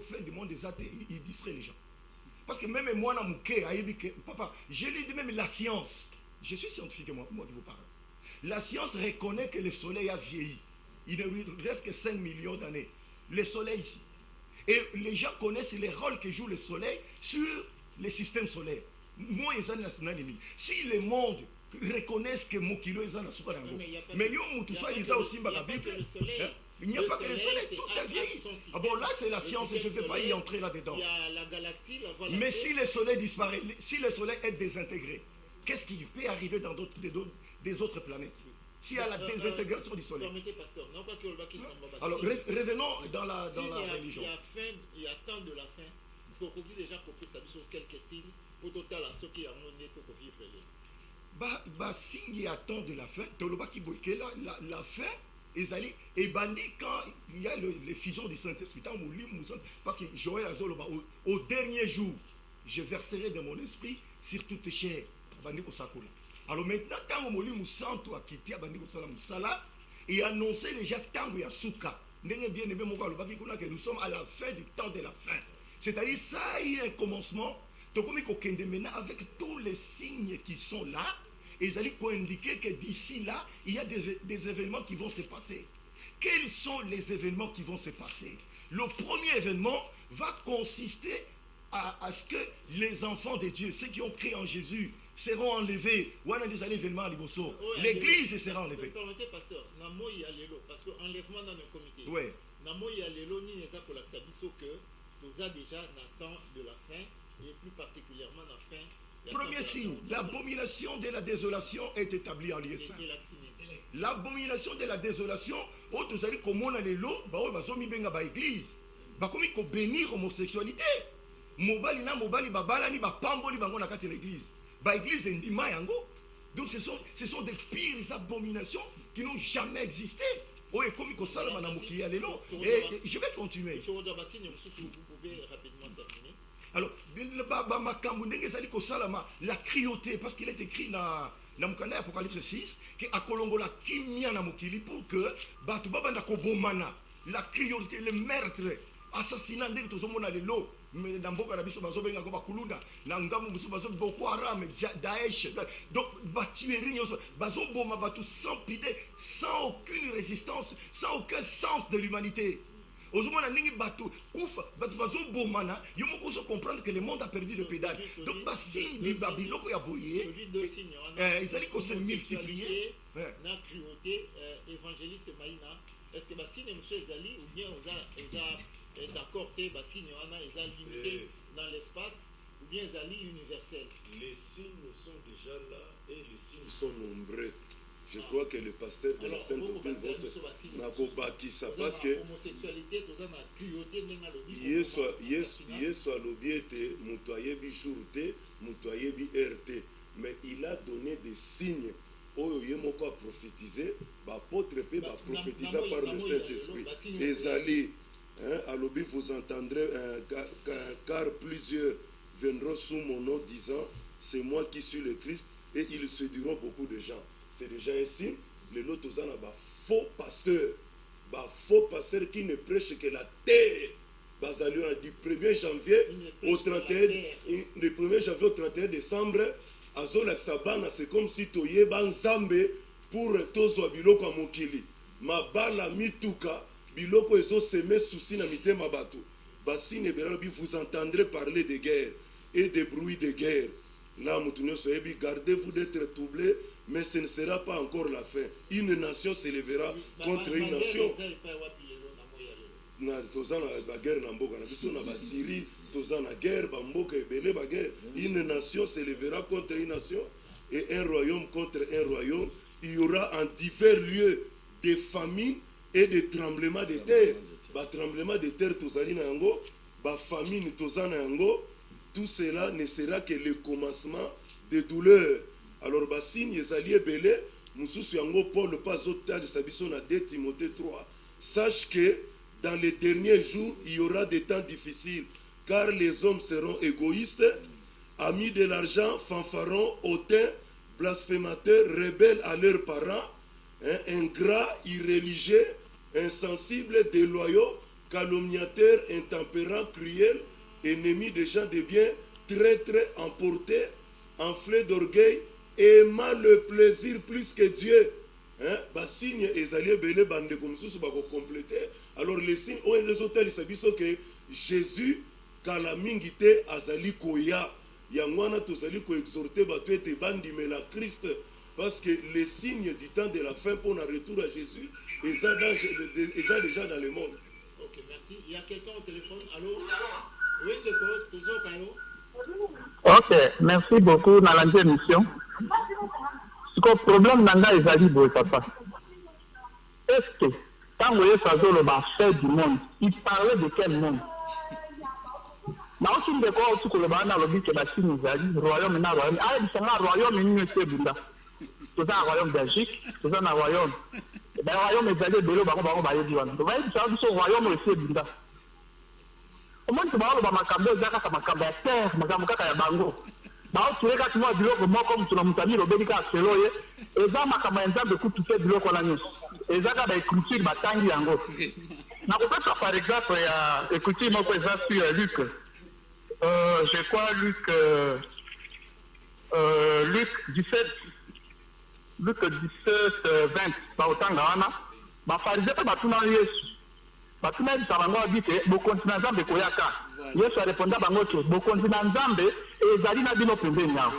fin du monde, il distrait les gens. Parce que même moi, papa, je lui dis même la science. Je suis scientifique, moi qui vous parle. La science reconnaît que le soleil a vieilli. Il ne reste que 5 millions d'années. Le soleil ici. Et les gens connaissent les rôles que joue le soleil sur le système solaire. Moi, si le monde reconnaissent que Mokilo est dans Soukarango, mais tout ça, ils ont aussi dans la Bible. Il n'y a pas que le soleil, tout est vieilli. Ah bon, là, c'est la science et je ne vais pas y entrer là-dedans. Il y a la galaxie, la Voie Mais si le soleil disparaît, si le soleil est désintégré, qu'est-ce qui peut arriver dans des autres planètes? S'il y a la désintégration du soleil. Permettez, pasteur. Alors, revenons dans la religion. Il y a tant de la fin. Parce qu'on dit déjà qu'on peut s'habiller sur quelques signes. Au total, à ceux qui ont monnaie pour vivre. S'il y a tant de la fin, la fin, et bandit quand il y a les fusions du Saint-Esprit, parce que Joël Azoloba, au dernier jour, je verserai de mon esprit sur toute chair. Alors maintenant, tant que Moli Moussanto a quitté Abandi Kosala Moussala et annoncé déjà Tango Yasuka. Nous sommes à la fin du temps de la fin. C'est-à-dire, ça il y a un commencement. Donc, maintenant, avec tous les signes qui sont là, ils allaient indiquer que d'ici là, il y a des événements qui vont se passer. Quels sont les événements qui vont se passer? Le premier événement va consister à ce que les enfants de Dieu, ceux qui ont cru en Jésus, seront enlevés. Ou on a des événements à Liboso. L'église sera enlevée. Permettez, pasteur, Namo y a l'élo, parce que enlèvement dans le comité. Oui. Namo y a l'élo, ni les accords que nous a déjà dans de la fin, et plus particulièrement la fin. Premier signe, l'abomination de la désolation est établie en lieu saint. L'abomination de la désolation, autres allez comme on a l'élo, église. Comme il faut bénir l'homosexualité. Mobali na mobali babala ni bapamboli bango na kati l'église. Église ndima yango. Donc ce sont des pires abominations qui n'ont jamais existé. Oui, comme il ça la manamuki alelo. Et je vais continuer. Vous pouvez rapidement terminer. Alors, la cruauté, parce qu'il est écrit dans Apocalypse 6 que a kolongola kimia na mokili pour que batu babanda ko bomana, la cruauté, le meurtre, assassinat ndenge tozomona lelo mais na mboka na biso bazobenga ko bakulunda na ngambo musu bazo Boko Haram, Daesh, donc batuerie nyonso bazoboma batu sans pitié, sans aucune résistance, sans aucun sens de l'humanité. Ozomona ningi batu kufa batu bazobomana yo moko so comprendre que le monde a perdu le pédale. Donc basigne du babiloko ya boye ils allaient qu'on se multiplier na cruauté évangéliste Maïna. Est-ce que basigne monsieur ezali ou bien oza d'accord te basigne wana eza limité dans l'espace ou bien ezali universel? Les signes sont déjà là et les signes sont nombreux. Je crois que le pasteur de la Sainte Doctrine va se parce que Yesu alobi ete mutu ayebi jour te, mutu ayebi heure te, mais il a donné des signes oyo ye moko a prophétisé, apôtre pe ba prophétisa par le Saint-Esprit. Ezali alobi vous entendrez car plusieurs viendront sous mon nom disant c'est moi qui suis le Christ et ils séduiront beaucoup de gens. C'est déjà ainsi, les lots ont faux pasteurs qui ne prêchent que la terre. Du 1er janvier au 31 décembre, c'est comme si tu y Nzambe pour tozo biloko a mokili. Mabala mituka biloko ezo semé souci na mitema bato. Basine belabi vous entendrez parler de guerre et des bruits de guerre. Là, gardez-vous d'être troublés, mais ce ne sera pas encore la fin. Une nation se lèvera contre une nation. Une nation se lèvera contre une nation et un royaume contre un royaume. Il y aura en divers lieux des famines et des tremblements de terre. Tremblement de terre, famine, tout cela ne sera que le commencement des douleurs. Alors, signe ezali belé, mususu yango Paul pas autant de sabiso na 2 Timothée 3. Sache que dans les derniers jours, il y aura des temps difficiles, car les hommes seront égoïstes, amis de l'argent, fanfarons, hautains, blasphémateurs, rebelles à leurs parents, ingrats, irréligieux, insensibles, déloyaux, calomniateurs, intempérants, cruels, ennemis des gens de bien, traîtres, emportés, enflés d'orgueil, aimant le plaisir plus que Dieu. Signe ezali belé bande comme ça va compléter. Alors les signes ont les hôtels ils que Jésus kalamingite azali koya yangwana tozali ko exhorter batu ete bandi mais la Christ parce que les signes du temps de la fin pour un retour à Jésus est déjà dans le monde. OK, merci. Il y a quelqu'un au téléphone. Allô? Oui, d'accord. Toujours allô? Ok, merci beaucoup dans l'émission. Le problème nanga ezali boye papa. Est-ce que quand vous êtes sur le fait du monde, il parlait de quel monde? Na aussi de quoi tout le bana lobi que la Chine ezali royaume na royaume. Ah c'est un royaume ni c'est bunda. C'est un royaume Belgique, c'est un royaume. Ben royaume ezali belo bango ba yebi wana. Donc c'est un royaume c'est bunda. Au moins tu vas le makambo ezaka ka makambo ya terre, makambo kaka ya bango. Ba o tireka tu mo biloko mo comme tu na mutami robelika seloye. Eza makambo ya nzambe ku tuke biloko na nyonso. Ezaka ba écriture batangi yango. Na kopesa par exemple ya écriture moko eza sur Luc. Je crois Luc 17 20 ba otanga wana ba farisé ba tuna Yesu. Ba tuna Yesu bango dit que bo continent nzambe koyaka. Yesu a répondu bango que bo continent nzambe ezali na bino pembeni yao.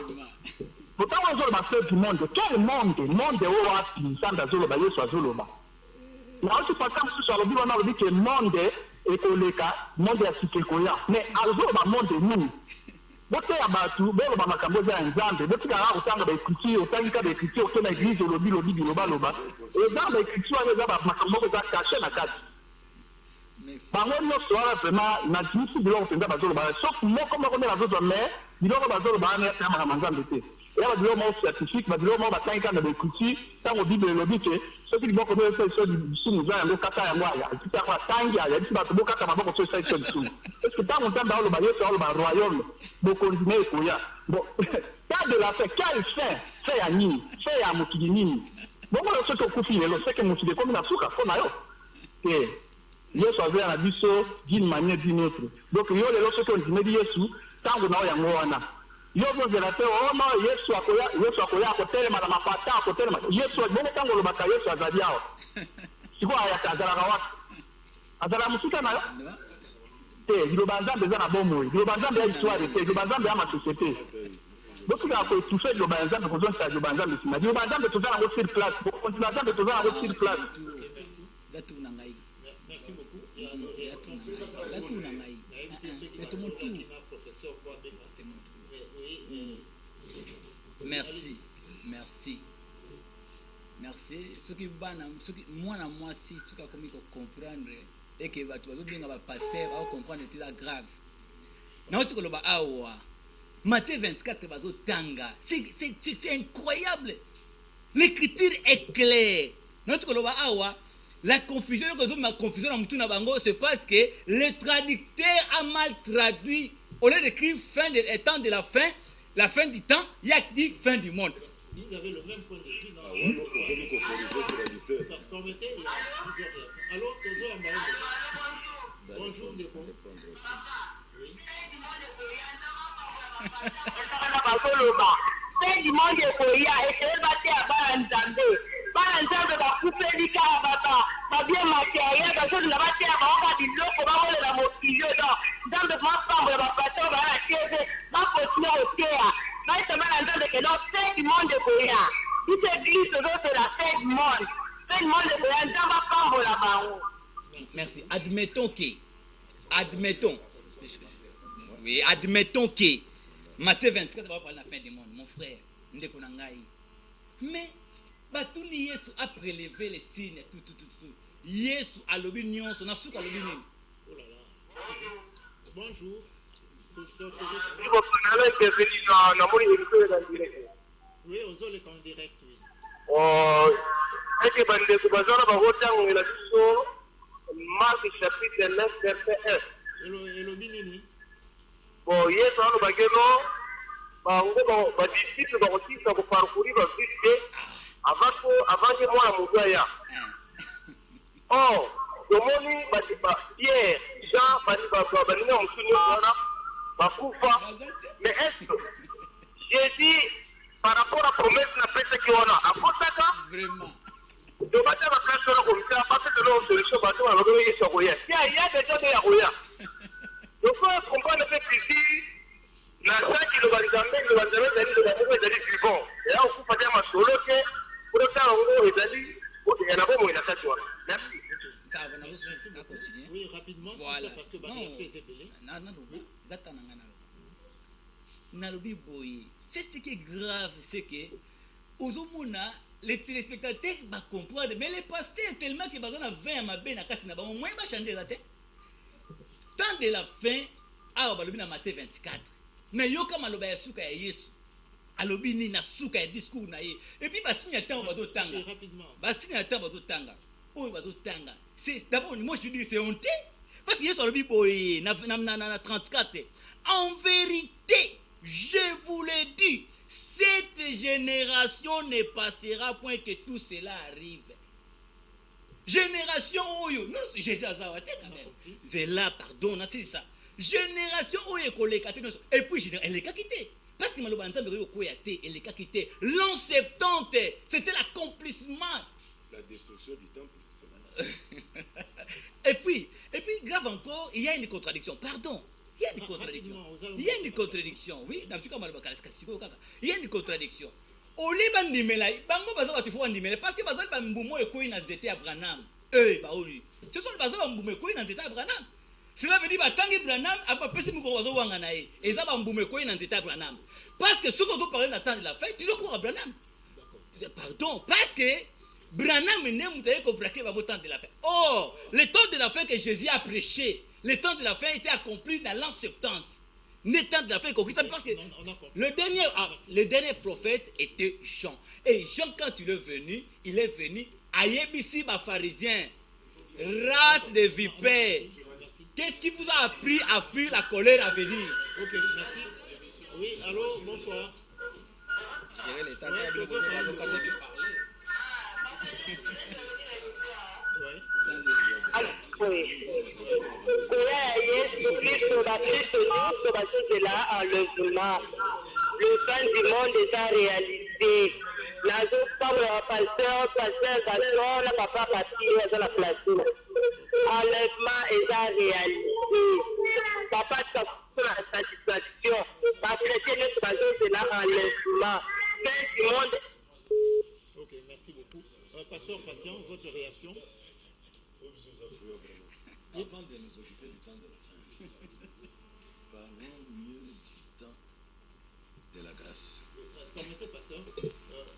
Pourtant on zolo ba fait du monde. Quel monde o wapi sanda zolo ba Yesu azolo ba. Na aussi pas comme sur le bilan on dit que monde ekoleka monde ya sikekoya mais azolo ba monde nini. Bote ya batu belo ba makambo za nzambe botika ra utanga ba écriture utanga ba écriture to na église lobi biloba loba et dans ba écriture les ba makambo za caché na kati. Bango nyonso wana vraiment na tisi biloko mpenza bazolo ba sauf moko moko nde bazozwa mais biloko bazolo ba na makambo nzambe te. Il y a des gens scientifiques, des gens qui ont été dans l'écriture, tant au Bible le dit que ceux qui vont connaître ceux du sous nous ont kata ya moi ya qui a tangi ya dit ba to kata ba ko so du sous. Est-ce que tant on tamba le bayo sur le royaume de continuer koya. Bon, pas de la fait quel fait ya nini, fait ya mukidi nini. Bon moi ce que kufi le c'est que mukidi comme na suka ko na yo. Yesu azoya na biso d'une manière d'une autre. Donc yo lelo soki ondimeli Yesu tango na yango wana. Yo bozela te ono Yesu akoya akotelema na mapata akotelema. Yesu bongo tango lobaka Yesu azali awa. Siko ayaka azalaka wapi? Azala musika na yo? Te liloba nzambe eza na bomoi. Liloba nzambe ya histoire te, liloba nzambe ya masosiété. Donc il faut toucher le banzam pour qu'on s'aille le banzam ici. Mais le banzam est toujours en sur place. Pour continuer à faire toujours en sur place. Merci beaucoup. Merci. Ce qui moi si ce qui a commis comprendre et que tu vas bien avoir pasteur va comprendre c'est grave. Non tu le ba awa. Matthieu 24 bazo tanga. C'est incroyable. L'écriture est claire. Non tu le ba awa. La confusion c'est parce que le traducteur a mal traduit. Au lieu d'écrire fin de temps de la fin du temps, il a dit fin du monde. Vous avez le même point de vue. Non? Permettez plusieurs réactions. Alors, bonjour, Dépôt. Oui. Fin du monde ekoya et bate ya bana nzambe bakupeli kaka babie matériel bazozi na bate ya baoka biloko bakolela mokili oyo nzambe mapambola bapaster bana tv bakontinue koteya baita bana nzambe keno fin du monde ekoya toute église ozozela fin du monde ekoya nzambe apambola bango. Merci. Admettons que Matthieu 24 va parler de la fin du monde, mon frère. Mais Batuni Yesu a prélevé les signes, tout. Yesu a lobi nyonso, na suka lobi nini. Oh là là. Bonjour. Oui, aux autres en direct, oui. Eke bandeko bazana bakotangela biso Marc chapitre 9 verset 1. Elobi nini? Bon, Yesu alobaki bango badisciple bakotisa koparcourir bavite avant ke mwana moto aya. Or tomoni Pierre, Jean baninga mosusu nyonso wana bakufa. Mais est-ce que Jésus par rapport à promesse na pesaki wana akotaka Vraiment. tobata bakasi wana komisa bapeselo solution bato balobeli Yesu akoya. Il y a déjà de yakoya. Donc il faut comprendre que ici na saki lo banzambe ezali lo bango ezali vivant. Et là on peut pas masolo ke pour ça on ezali il y en a beaucoup na saki wana. Merci. Ça va nous continuer. Oui, rapidement, voilà. Parce que c'est ce qui est grave, c'est que Ozomona, les téléspectateurs va comprendre, mais les pasteurs tellement que bazana 20 à ma bena kasi na ba au moins ba changer la tête. Tant de la fin a ba lobi na Matthieu 24. Mais yo kama loba ya suka ya Yesu. Alobi ni na suka ya discours na ye. Et puis ba signe temps ba tanga. Rapidement. Ba signe temps ba tanga. Oh ba tanga. C'est d'abord moi je dis c'est honte parce que Yesu alobi boy na 34. En vérité, je vous le dis, cette génération ne passera point que tout cela arrive. Génération oyo, non, Jésus a zawate quand même. C'est là, pardon, c'est ça. Génération oyo kolekate, et puis elle est quitté. Parce que maloba nzambe oyo koyate, elle est quitté. L'an 70, c'était l'accomplissement. La destruction du temple. et puis, grave encore, il y a une contradiction. Pardon. Il y a une contradiction. Il y a une contradiction. Oui, il y a une contradiction. Au Liban, bango bazaba tu faut ndimela parce que bazaba mbumo ekoi na zete Abraham. Baoli. Ce sont les bazaba mbumo ekoi na zete Abraham. Cela veut dire batangi Abraham apa pesi muko bazo wanga na ye. Ezaba mbumo ekoi na zete Abraham. Parce que ce qu'on doit parler d'attendre la fête, tu dois croire Abraham. Pardon, parce que Branham n'est mutaye ko braquer va temps de la fête. Oh, le temps de la fête que Jésus a prêché. Le temps de la fin était accompli dans l'an 70. Le temps de la fin parce que le dernier prophète était Jean. Et Jean, quand il est venu à Yébissi, ma pharisien, race de vipères. Qu'est-ce qui vous a appris à fuir la colère à venir? Ok, merci. Oui, allô, bonsoir. koya ya yesu kristo bakristo nyonso bazozela enlèvement le fin du monde eza réalité nazotambola pasteur gaston na papa papi aza na platine enlèvement eza réalité papa takuso na satisfaction bakretien nyonso bazozela enlèvement fin du monde. Ok, merci beaucoup. Pasteur Patient, votre réaction? Avant de nous occuper du temps de la fin, parlons mieux du temps de la grâce. Permettez, pasteur,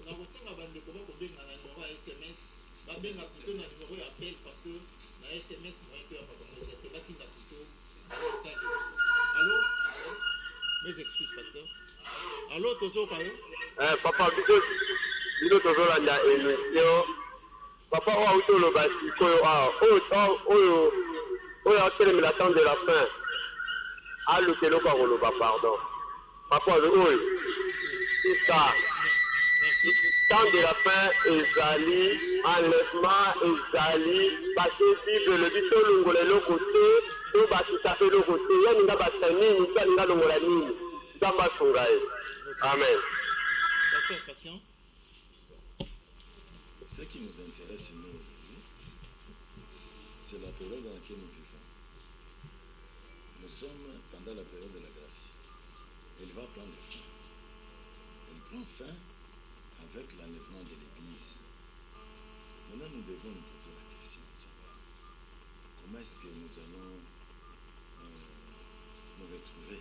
na kosenga bandeko bakobenga na numéro ya SMS babenga plutôt na numéro ya appel parce que na SMS moyen que ya bakongoza te batinda plutôt message. Allô? Mes excuses, pasteur. Allô, tozoka yo? Papa biso tozolanda émission papa oyo auti oloba sikoyo oyo atelemela temps de la fin aluka eloko ya koloba pardon papa oyo isa temps de la fin ezali enlèvement ezali parce bible elobi tolongola eloko te to basisa mpe eloko te ye aninga basisa nini to aninga longola nini nzambe asunga ye amen. Pasteur Patient. Ce qui nous intéresse, nous, aujourd'hui, c'est la période dans laquelle nous vivons. Nous sommes pendant la période de la grâce. Elle va prendre fin. Elle prend fin avec l'enlèvement de l'Église. Maintenant, nous devons nous poser la question de savoir comment est-ce que nous allons nous retrouver.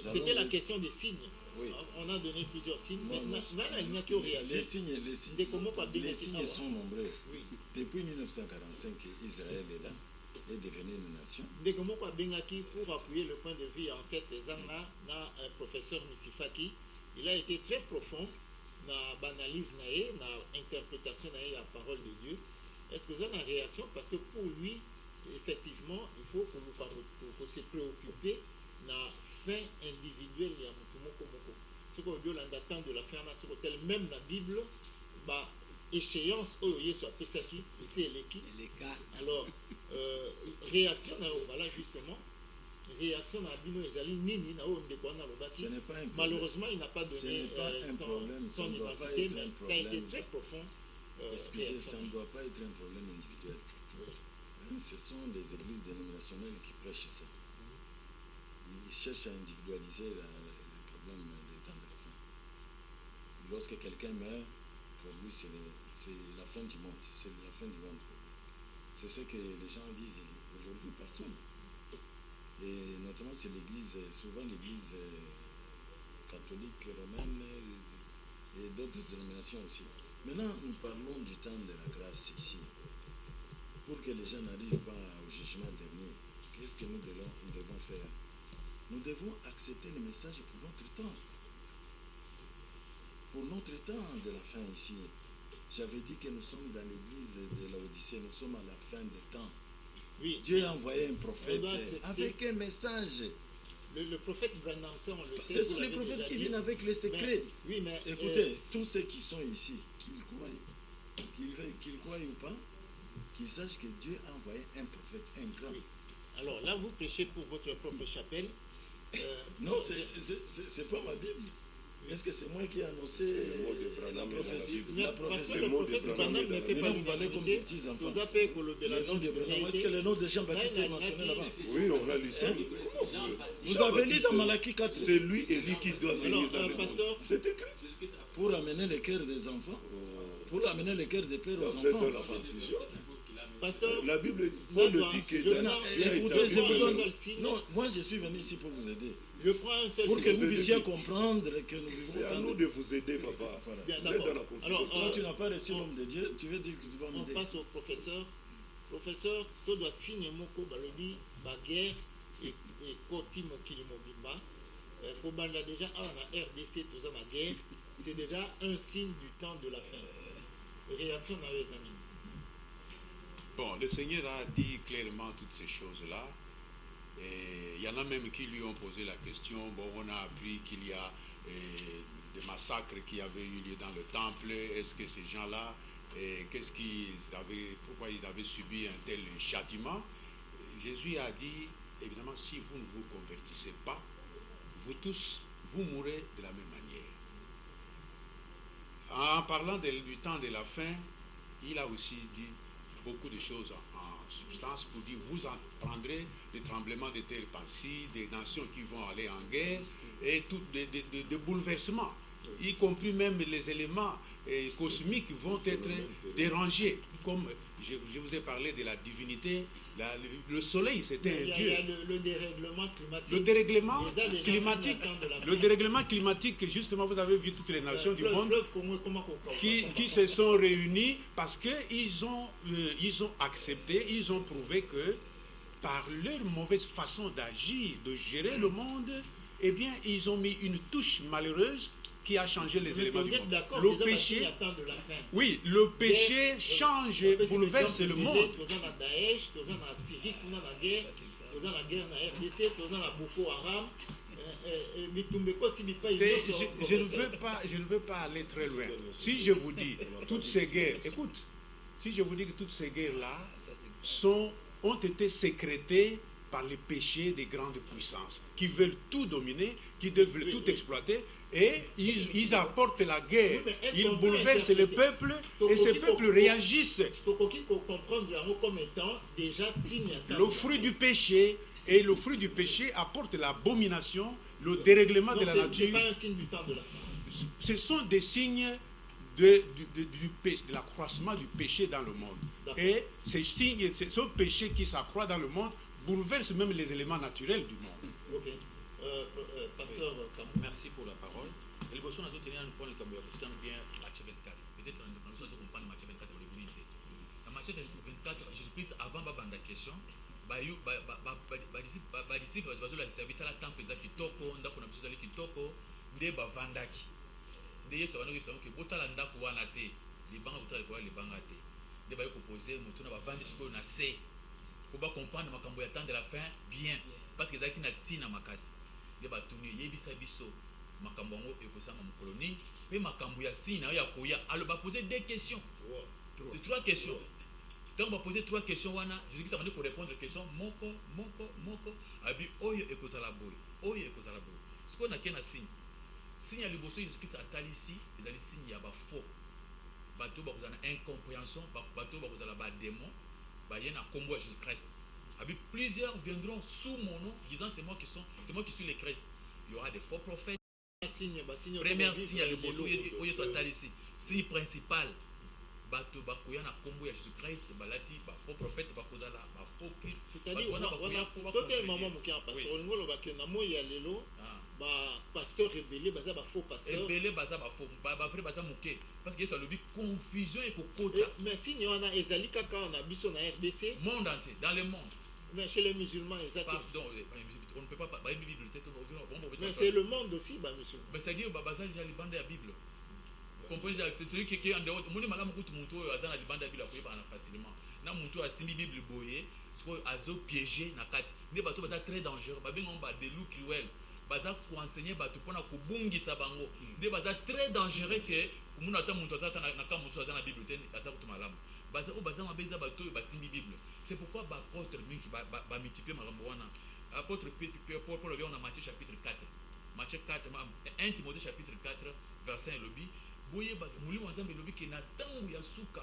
C'était la question des signes. Oui. On a donné plusieurs signes. Non, Mais il n'y a que réagir. Les signes sont nombreux. Oui. Depuis 1945, Israël est là, est devenu une nation. Pour appuyer le point de vue en cette zanga, un professeur Misifaki, il a été très profond dans l'analyse, dans l'interprétation de la parole de Dieu. Est-ce que vous avez une réaction? Parce que pour lui, effectivement, il faut qu'on se préoccuper de la fin individuelle de Mutumoko. Ce qu'on dit en datant de la fin, c'est même dans la Bible, bah, échéance, Yesu a fait ça qui, et c'est les cas. Alors, réaction, voilà justement, réaction dans la Bible, Nini, malheureusement, il n'a pas donné son identité, mais ça a été très profond. Excusez, ça ne doit pas être un problème individuel. Oui. Ce sont les églises dénominationnelles qui prêchent ça. Ils cherchent à individualiser le problème des temps de la fin. Lorsque quelqu'un meurt, pour lui, c'est la fin du monde. C'est la fin du monde. C'est ce que les gens disent aujourd'hui partout. Et notamment, c'est l'église, souvent l'église catholique, romaine et d'autres dénominations aussi. Maintenant, nous parlons du temps de la grâce ici. Pour que les gens n'arrivent pas au jugement dernier, qu'est-ce que nous devons faire? Nous devons accepter le message pour notre temps. Pour notre temps de la fin ici. J'avais dit que nous sommes dans l'église de l'Odyssée, nous sommes à la fin des temps. Oui, Dieu a envoyé un prophète avec un message. Le prophète Branham, ça on le sait. Ce sont les prophètes qui viennent avec les secrets. Mais écoutez, tous ceux qui sont ici, qu'ils croient ou pas, qu'ils sachent que Dieu a envoyé un prophète, un grand. Oui. Alors là, vous prêchez pour votre propre chapelle. Non, c'est pas ma Bible. Est-ce que c'est moi qui ai annoncé la prophétie? Parce que le prophète Branham ne fait pas petits enfants. Le nom de Branham, est-ce que le nom de Jean-Baptiste est mentionné là-bas? Oui, on a lu ça. Vous avez lu dans Malachie 4. C'est lui et lui qui doit venir dans le monde. C'est écrit. Pour amener le cœur des enfants, pour amener le cœur des pères aux enfants. enfants. La confusion. Pasteur, la Bible le dit que écoutez, je vous donne. Non, moi je suis venu ici pour vous aider. Je prends un seul pour que vous puissiez comprendre que nous vivons. C'est à nous de vous aider, papa. Voilà. Bien, vous êtes dans la confusion. Alors, toi, tu n'as pas reçu l'homme de Dieu, tu veux dire que tu vas m'aider. On passe au professeur. Professeur, tu dois signer moko balobi ba guerre et koti mokili mobimba. Pour banda déjà en RDC tous en guerre, c'est déjà un signe du temps de la fin. Réaction dans les amis. Bon, le Seigneur a dit clairement toutes ces choses-là. Et il y en a même qui lui ont posé la question. Bon, on a appris qu'il y a des massacres qui avaient eu lieu dans le temple. Est-ce que ces gens-là, pourquoi ils avaient subi un tel châtiment? Jésus a dit, évidemment, si vous ne vous convertissez pas, vous tous, vous mourrez de la même manière. En parlant du temps de la fin, il a aussi dit beaucoup de choses en substance pour dire, vous entendrez des tremblements de terre par-ci, des nations qui vont aller en guerre, et tout des bouleversements, y compris même les éléments cosmiques vont être dérangés. Comme je vous ai parlé de la divinité, le soleil, c'était un dieu. Il y a le dérèglement climatique. Le dérèglement climatique, justement, vous avez vu toutes les nations du monde qui se sont réunies parce qu'ils ont accepté, ils ont prouvé que par leur mauvaise façon d'agir, de gérer le monde, eh bien, ils ont mis une touche malheureuse qui a changé les éléments du monde. Le péché, oui, le péché change, bouleverse le monde. Je ne veux pas aller très loin. Si je vous dis toutes ces guerres, écoute, si je vous dis que toutes ces guerres-là ont été sécrétées par les péchés des grandes puissances, qui veulent tout dominer, qui veulent tout exploiter, et ils apportent la guerre, ils bouleversent les peuples, et ces peuples réagissent. Le fruit du péché, et le fruit du péché apporte l'abomination, le dérèglement de la nature. Ce n'est pas un signe du temps de la fin. Ce sont des signes de l'accroissement du péché dans le monde. Et ce péché qui s'accroît dans le monde bouleverse même les éléments naturels du monde. Ok. Pasteur Kamou. Merci pour la parole. Et le bosso nous a tenu un point de Kamou, parce que bien Matthieu 24. Peut-être que nous allons comprendre Matthieu 24 au début. Dans Matthieu 24, Jésus-Christ, avant de la question, disciple bazolakisa serviteur la temple eza kitoko ndako na biso ezali kitoko nde bavandaki nde yesu abandaki ke botala ndako wana te libanga botala likolo libanga te nde baye kopose motu na bavandi sikoyo na se po bacomprendre makambo ya temps de la fin bien parce que ezalaki na ntina makasi nde batuni yebisa biso makambo yango ekosama mokolo nini mpe makambo ya sina oyo ya koya alo bapose deux questions trois questions. Donc, on va poser trois questions. Jésus-Christ a demandé pour répondre aux questions. Moko. Abi, oyo ekozala boy. Oyo ekozala boy. Ce qu'on a qu'un signe. Signe à l'ebosso, Jésus-Christ a tal ici. Les alliés signes, il y a faux. Bateau, bah, vous avez incompréhension. Bateau, bah, vous avez des démons. Bah, il y a un combo à Jésus-Christ. Abi, plusieurs viendront sous mon nom, disant c'est moi qui suis le Christ. Il y aura des faux prophètes. Premier signe à l'ebosso, oyo soit tal ici. Signe principal. Bato bakoya na kombo ya Jésus-Christ balati ba faux prophète bakozala ba faux Christ. C'est-à-dire totel maman mokia pasteur ngolo bakena moya lelo ba pasteur rebelle baza ba faux pasteur. Rebelle baza ba faux ba vrai baza moké parce que Yesu alobi confusion et kokota. Mais si ni wana ezali kaka na biso na RDC monde entier dans le monde. Mais chez les musulmans exactement. Pardon, on ne peut pas parler de Bible peut-être. Mais c'est le monde aussi ba musulman. Mais c'est-à-dire baza déjà libanda ya Bible. Comprenez, c'est celui qui est en dehors. Mon malamu kutu mutu azana libanda bila koyeba na facilement. Na mutu asimbi Bible boye, parce que azo piéger na kati. Ne bato baza très dangereux. Ba bengo ba de loup cruel. Baza ko enseigner bato pona ko bungisa bango. Ne baza très dangereux que muna ta mutu azata na ka musu azana Bible ten aza kutu malamu. Baza o baza mabeza bato basimbi Bible. C'est pourquoi ba apôtre mingi ba multiplier makambo wana. Apôtre Paul vient en Matthieu chapitre 4. Matthieu 4, 1 Timothée chapitre 4 verset 1 lobby. Boye bato mulimu nzambe lobi ke na tangu ya suka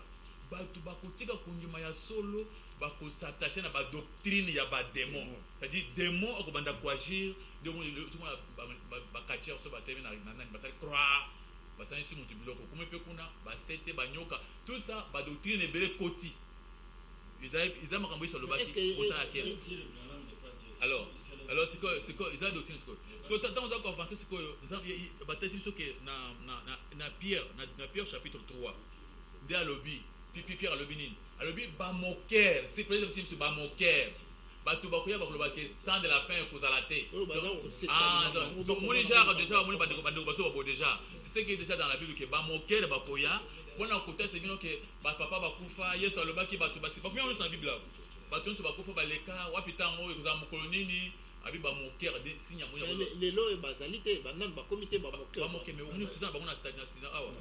bato bakotika kondima ya solo bakosatache na ba doctrine ya ba démon, c'est-à-dire démon akobanda koagir de mo ba katier so bateme na nani basali croix basali si mutu biloko kuma pe kuna basete banyoka tout ça ba doctrine ebele koti ils aiment makambo sur le bâti pour ça la guerre. Alors c'est quoi ils ont doctrine ce que tant on a confessé c'est que nous avons bataille sur que na Pierre chapitre 3 de à lobby Pierre à lobby nini à lobby ba moquer c'est peut être c'est ba moquer bato bakoya bakolobaki temps de la fin ekozala te donc moni genre déjà moni bandeko baso bako déjà c'est ce qui est déjà dans la Bible que ba moquer bakoya pona kota c'est bien que ba papa bakufa Yesu alobaki bato basi bakoya dans la Bible bato so bakufa baleka wapi tango ekozala mokolo nini abi ba moqueur de signe moya les lots et basalité banam ba comité ba moqueur ba moqueur mais on tout ça ba on a stade awa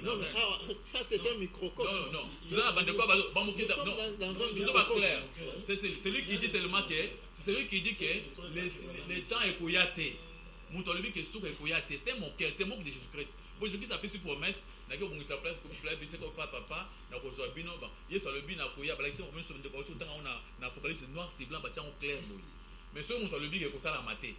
non mais ça c'est un microcosme non tout ça ba de quoi ba moqueur non tout ça pas clair c'est celui qui dit seulement que c'est celui qui dit que les temps est koyate muto lobi que souka koyate c'est un moqueur c'est moque de Jésus-Christ bon Jésus a fait une promesse na que bon sa place comme place c'est comme papa na ko so bino ba yeso lobi na koya ba c'est comme so de ko tanga on na apocalypse noir c'est blanc ba tia en clair boy mais ce muto lobi que ça la maté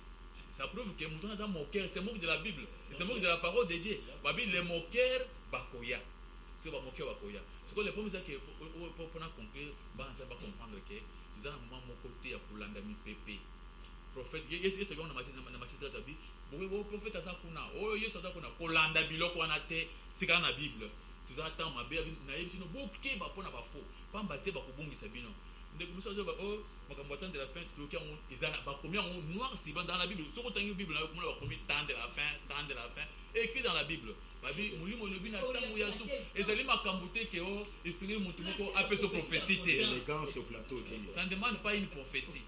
ça prouve que muto na ça moqueur c'est moque de la Bible c'est moque de la parole de Dieu ba bi les moqueurs ba koya c'est ba moqueur ba koya c'est que les problème c'est que pour na conclure ba ça va comprendre que nous allons moment mon côté à pour l'andami pépé prophète yeso on a maté tabi bon prophète asa kuna oh yeso asa kuna kolanda biloko wana te tika na Bible tuzata mabe na yebino boke ba pona ba faux pamba te ba kobongisa bino ndeko muso ba oh makambo temps de la fin to kia on izana ba combien on noir si dans la Bible soko tangi Bible na ko ba komi temps de la fin écrit dans la Bible babi mulimo lobi na tango ya su ezali makambo te ke oh ifingiri mutu moko apeso prophétie te élégance au plateau ça ne demande pas une prophétie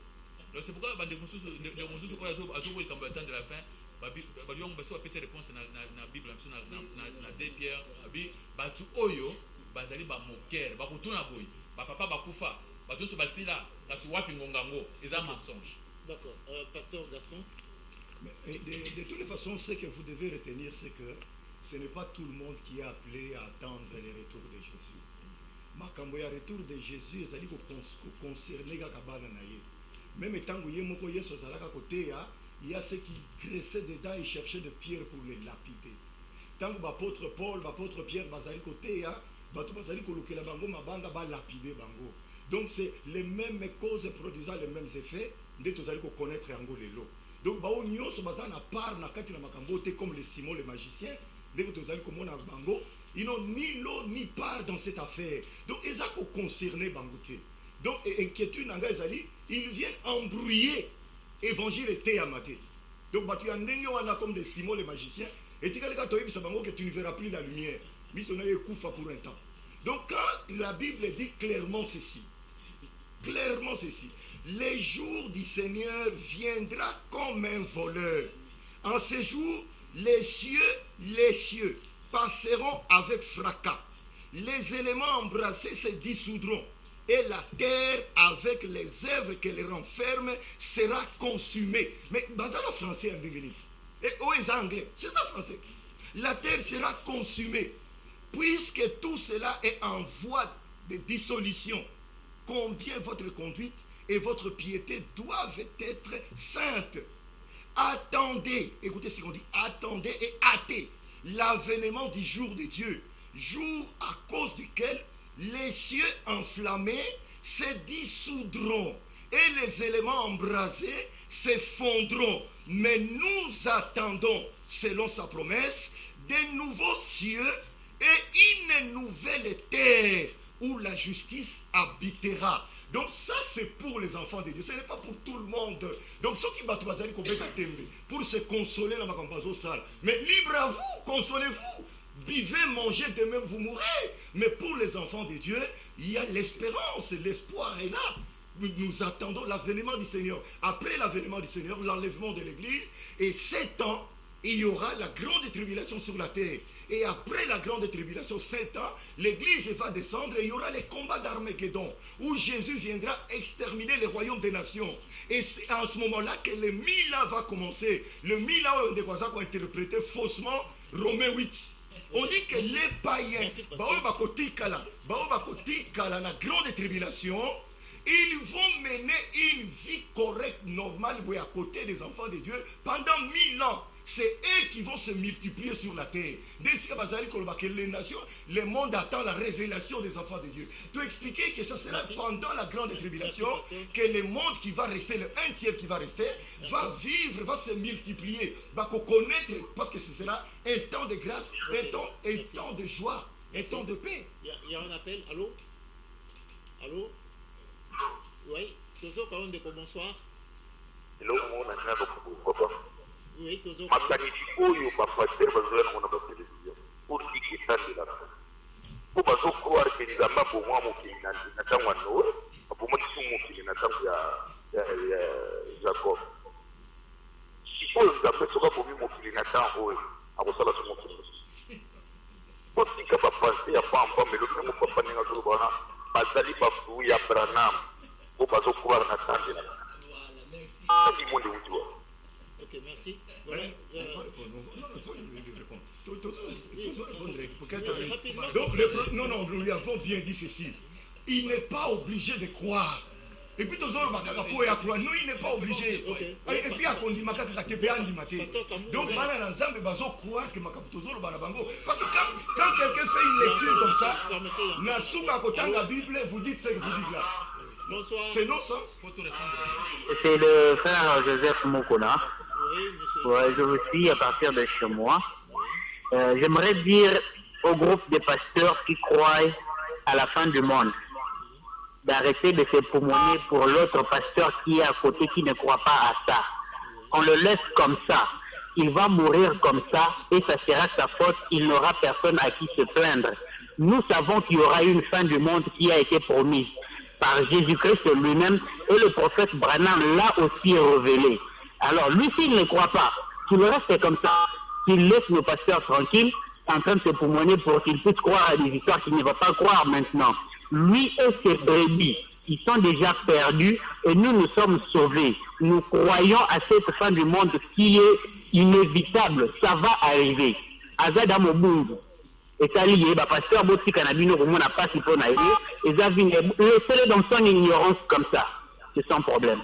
donc c'est pourquoi bande mususu ko azo ko kambo temps de la fin babi on va se passer réponse na Bible na 2 Pierre babi batu oyo bazali ba moqueur ba kutuna boy ba papa ba kufa batu so basila kasi wapi ngongango eza mensonge. D'accord. Pasteur Gaston. Mais de toutes les façons, ce que vous devez retenir, c'est que ce n'est pas tout le monde qui est appelé à attendre le retour de Jésus. Makambo ya retour de Jésus ezali ko concerner kaka bana na ye. Même tant que ye moko yeso zalaka côté ya il y a ceux qui graissaient dedans et cherchaient de pierres pour les lapider. Tant que l'apôtre Paul, l'apôtre Pierre, bazali côté, bato bazali kolokela bango mabanga ba lapider bango. Donc c'est les mêmes causes produisant les mêmes effets, dès que vous allez connaître yango lelo. Donc bao nyonso bazana part na kati na makambo te comme les Simon le magicien, dès que vous allez komona bango, ils n'ont ni lot ni part dans cette affaire. Donc ils ont concerné bango te. Donc inquiétude nanga ezali, ils viennent embrouiller évangile était amaté. Donc bah tu as un comme des Simon le magicien et tu as que tu ne verras plus la lumière. Mais on a eu koufa pour un temps. Donc quand la Bible dit clairement ceci, les jours du Seigneur viendra comme un voleur. En ces jours, les cieux passeront avec fracas. Les éléments embrassés se dissoudront. Et la terre, avec les œuvres qu'elle renferme, sera consumée. Mais, bazar français en devenu. Et où est anglais? C'est ça français. La terre sera consumée. Puisque tout cela est en voie de dissolution, combien votre conduite et votre piété doivent être saintes. Attendez, écoutez ce qu'on dit, attendez et hâtez l'avènement du jour de Dieu, jour à cause duquel les cieux enflammés se dissoudront et les éléments embrasés s'effondront. Mais nous attendons, selon sa promesse, des nouveaux cieux et une nouvelle terre où la justice habitera. Donc ça c'est pour les enfants de Dieu, ce n'est pas pour tout le monde. Donc ceux qui battent pour se consoler dans ma campagne sale. Mais libre à vous, consolez-vous. Vivez, mangez, demain vous mourrez. Mais pour les enfants de Dieu, il y a l'espérance, l'espoir est là. Nous attendons l'avènement du Seigneur. Après l'avènement du Seigneur, l'enlèvement de l'Église, et 7 ans, il y aura la grande tribulation sur la terre. Et après la grande tribulation, 7 ans, l'Église va descendre et il y aura les combats d'Armageddon, où Jésus viendra exterminer les royaumes des nations. Et c'est en ce moment-là que le 1000 ans va commencer. Le 1000 ans, on a interprété faussement Romains 8. On dit que les païens, la grande tribulation, ils vont mener une vie correcte, normale, à côté des enfants de Dieu pendant 1000 ans. C'est eux qui vont se multiplier sur la terre. Dès que les nations, le monde attend la révélation des enfants de Dieu. Tu expliquer que ce sera pendant la grande tribulation que le monde qui va rester, le 1/3 qui va rester, va vivre, va se multiplier, va connaître, parce que ce sera un temps de grâce, un temps de joie, un temps de paix. Il y a un appel, allô? Allô? Oui, Tozo Kalondeko, bonsoir. Oui, Tozo. makanisi oyo bapaster bazoya nango na batelevizio pour iketande la fin po bazokroire ke nzambe abomwa mokili na ntango ya noe abomaki so mokili na ntango ya jacob oyo nzambe soki abomi mokili na ntango oyo akosala so mokili otika bapense ya pamba melo ntango papa ndenge azoloba wana bazali bafu ya branam oyo bazokubala na tandela adi monde wuti wa. Ok, merci. Voilà. Voilà. Il faut lui répondre. Donc, non, nous lui avons bien dit ceci. Il n'est pas obligé de croire. Et puis, nous il n'est pas obligé. Et puis, donc, croire que parce que quand quelqu'un fait une lecture comme ça, la Bible, vous dites ce que vous dites là. Bonsoir. C'est non-sens. C'est le frère Joseph Mokona. Oui, monsieur. Ouais, je vous suis à partir de chez moi. J'aimerais dire au groupe des pasteurs qui croient à la fin du monde d'arrêter de se poumonner pour l'autre pasteur qui est à côté qui ne croit pas à ça. On le laisse comme ça. Il va mourir comme ça et ça sera sa faute. Il n'aura personne à qui se plaindre. Nous savons qu'il y aura une fin du monde qui a été promise par Jésus-Christ lui-même et le prophète Branham l'a aussi révélé. Alors lui, s'il ne croit pas, qu'il reste comme ça, qu'il laisse nos pasteurs tranquilles en train de se poumonner pour qu'ils puissent croire à des histoires qu'il ne va pas croire maintenant. Lui et ses brebis, ils sont déjà perdus et nous sommes sauvés. Nous croyons à cette fin du monde qui est inévitable. Ça va arriver. Azada Mobungu. Et ça lié, pasteur Boti Kanabino, on n'a pas si peu naïve. Et laissez-le dans son ignorance comme ça. C'est sans problème.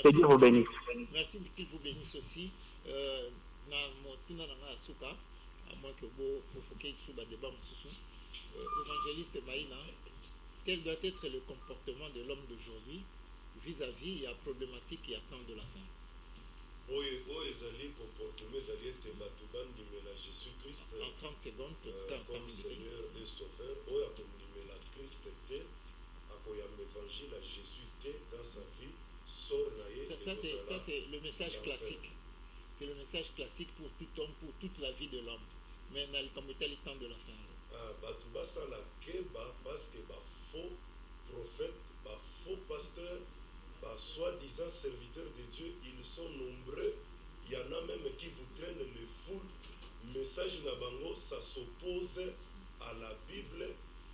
Que Dieu vous bénisse. Merci, qu'il vous bénisse aussi. À moins que vous foquez sur le débat, évangéliste Maïna, quel doit être le comportement de l'homme d'aujourd'hui vis-à-vis de la problématique qui attend de la fin? En 30 secondes, comme Seigneur et Sauveur, ça c'est le message classique. C'est le message classique pour tout homme, pour toute la vie de l'homme. Mais comme était le temps de la fin. Parce que faux prophètes, faux pasteurs, soi-disant serviteurs de Dieu, ils sont nombreux. Il y en a même qui vous traînent les foules. Message Nabango, ça s'oppose à la Bible,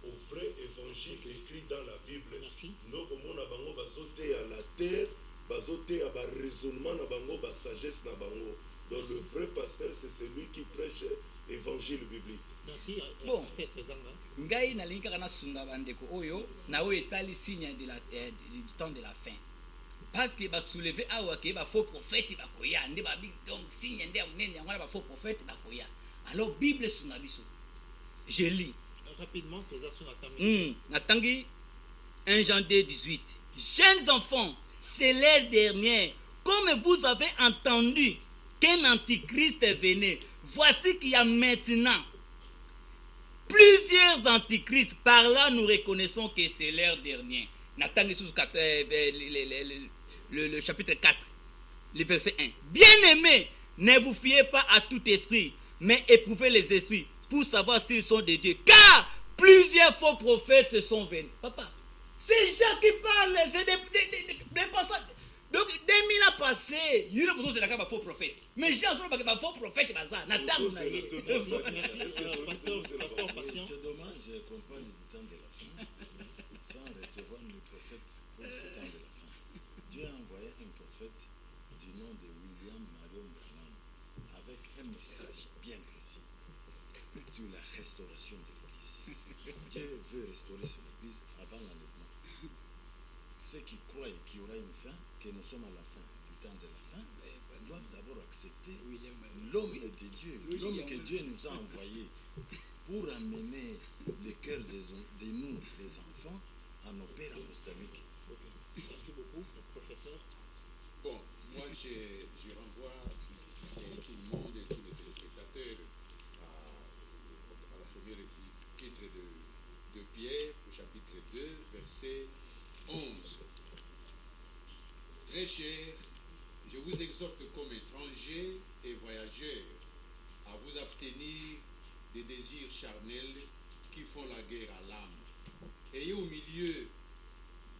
au vrai évangile écrit dans la Bible. Merci. Donc, mon Nabango va sauter à la terre, va sauter à la raisonnement Nabango, la sagesse Nabango. Donc, le vrai pasteur, c'est celui qui prêche l'évangile biblique. Merci. Bon, ngai nalingi kaka nasunga bandeko oyo na oyo etali signe du temps de la fin. Parce que basoulever awa ke ba faux prophète bakoya nde ba donc signe nde munene ngwana ba faux prophète bakoya. Alors Bible sunga biso. Je lis rapidement que natangi 1 Jean 2:18. Jeunes enfants, c'est l'heure dernière. Comme vous avez entendu qu'un antichrist venait, voici qu'il y a maintenant plusieurs antichrists. Par là, nous reconnaissons que c'est l'heure dernière. Le chapitre 4, le verset 1. Bien-aimés, ne vous fiez pas à tout esprit, mais éprouvez les esprits pour savoir s'ils sont de Dieu. Car plusieurs faux prophètes sont venus. Papa, c'est Jean qui parle, c'est des passages. Donc, 2000 ans passés, il y a une besoin de faux prophète. Mais j'ai besoin de faux prophète. C'est dommage qu'on parle du temps de la fin sans recevoir le prophète pour ce temps de la fin. Dieu a envoyé un prophète du nom de William Marion Branham avec un message bien précis sur la restauration de l'Église. Dieu veut restaurer son Église avant l'enlèvement. Ceux qui croient qu'il y aura une fin, que nous sommes à la fin du temps de la fin, doivent d'abord accepter l'homme de Dieu, l'homme que Dieu nous a envoyé pour amener le cœur de nous, les enfants, à nos pères apostoliques. Merci beaucoup, professeur. Bon, moi je renvoie tout le monde et tous les téléspectateurs à la première épître de Pierre, au chapitre 2, verset 11. Très cher, je vous exhorte comme étrangers et voyageurs à vous abstenir des désirs charnels qui font la guerre à l'âme. Ayez au milieu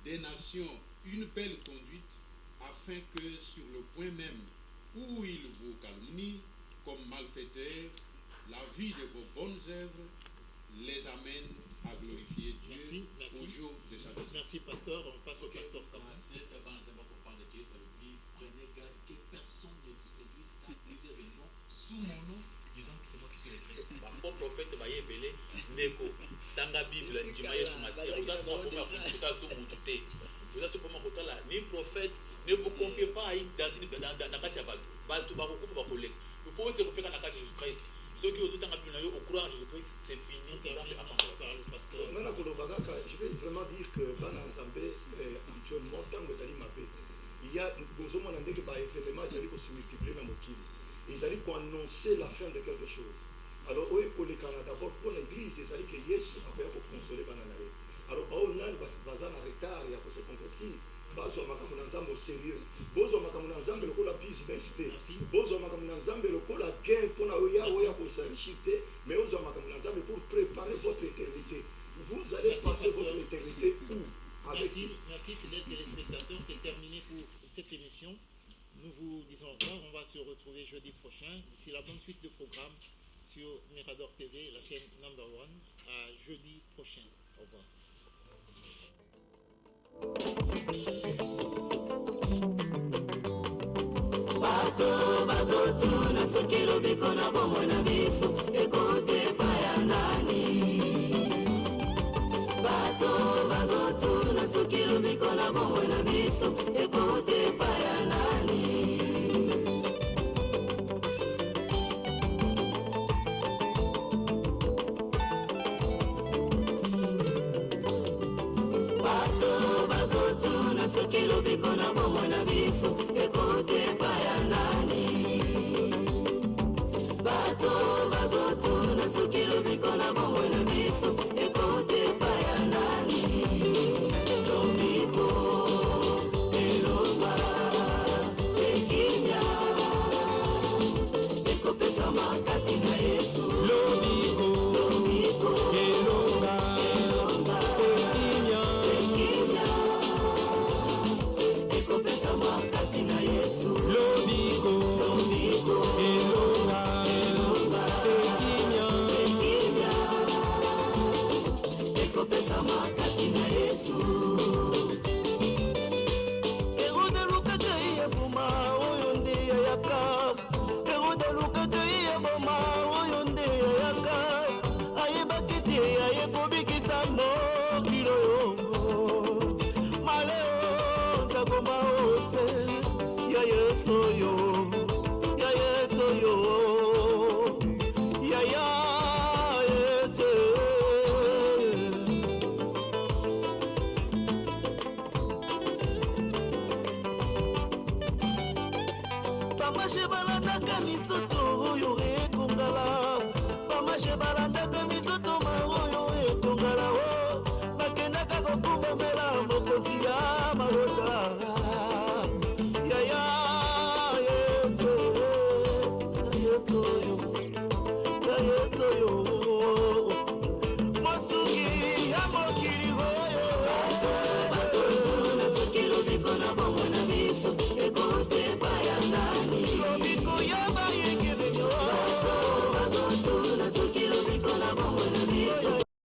des nations une belle conduite, afin que sur le point même où ils vous calomnient comme malfaiteurs, la vie de vos bonnes œuvres les amène à glorifier Dieu au jour de sa visite. Merci, pasteur. On passe au pasteur Kama. C'est important pour prendre que ça le dit. Prenez garde que personne ne vous séduise à plusieurs réunions sous mon nom, disant que c'est moi qui suis le Christ. Faux prophète, Bayebele, Neko, Tanga Bible, Jimaye Soumassia. Vous avez ce premier côté sur mon touté. Vous avez ce premier côté là. Ni prophète, ne vous confiez pas à dans la Katia Bal. Il faut se confier dans la Katia Jésus-Christ. Ceux qui osent au courant Jésus-Christ, c'est fini. Je vais vraiment dire que Bana Nzambe, actuellement, tant que vous allez m'appeler, il y a besoin d'un événement qui se multiplier dans le Kili. Ils allaient annoncer la fin de quelque chose. Alors, d'abord pour l'église, ils allaient que Yesu a fait pour consoler Bananae. Alors, on a un retard, il y a pour se convertir. Bazo makamu na nzambe au sérieux. Bozo makamu na nzambe lokola business. Bozo makamu na nzambe lokola gain pour na oya pour s'enrichir, mais ozo makamu na nzambe pour préparer votre éternité. Vous allez passer votre éternité où? Merci, fidèles téléspectateurs, c'est terminé pour cette émission. Nous vous disons au revoir, on va se retrouver jeudi prochain. D'ici la bonne suite de programme sur Mirador TV, la chaîne number 1. À jeudi prochain. Au revoir. Bato bazotuna soki lobiko na bombo na biso ekote pa ya nani. Bato bazotuna soki lobiko na bombo na biso ekote pa ya nani. Soki lobiko na bombo na biso ekote pa ya nani. Bato bazotuna soki lobiko na bombo na biso ekote pa ya nani. Lobiko eloba ekimya ekopesa makati na Yesu. Lobiko eloba ekimya ekopesa makati na Yesu. Lobiko elonga ekimya ekopesa makati na Yesu. Erodelukaka iye boma oyo nde yayaka. Erodelukaka iye boma oyo nde yayaka. Ayebaki te ayekobikisa mokilo yongo. Maleo nzagomba ose ya Yesu yo, ya Yesu yo, ya Yesu. Tamashe ba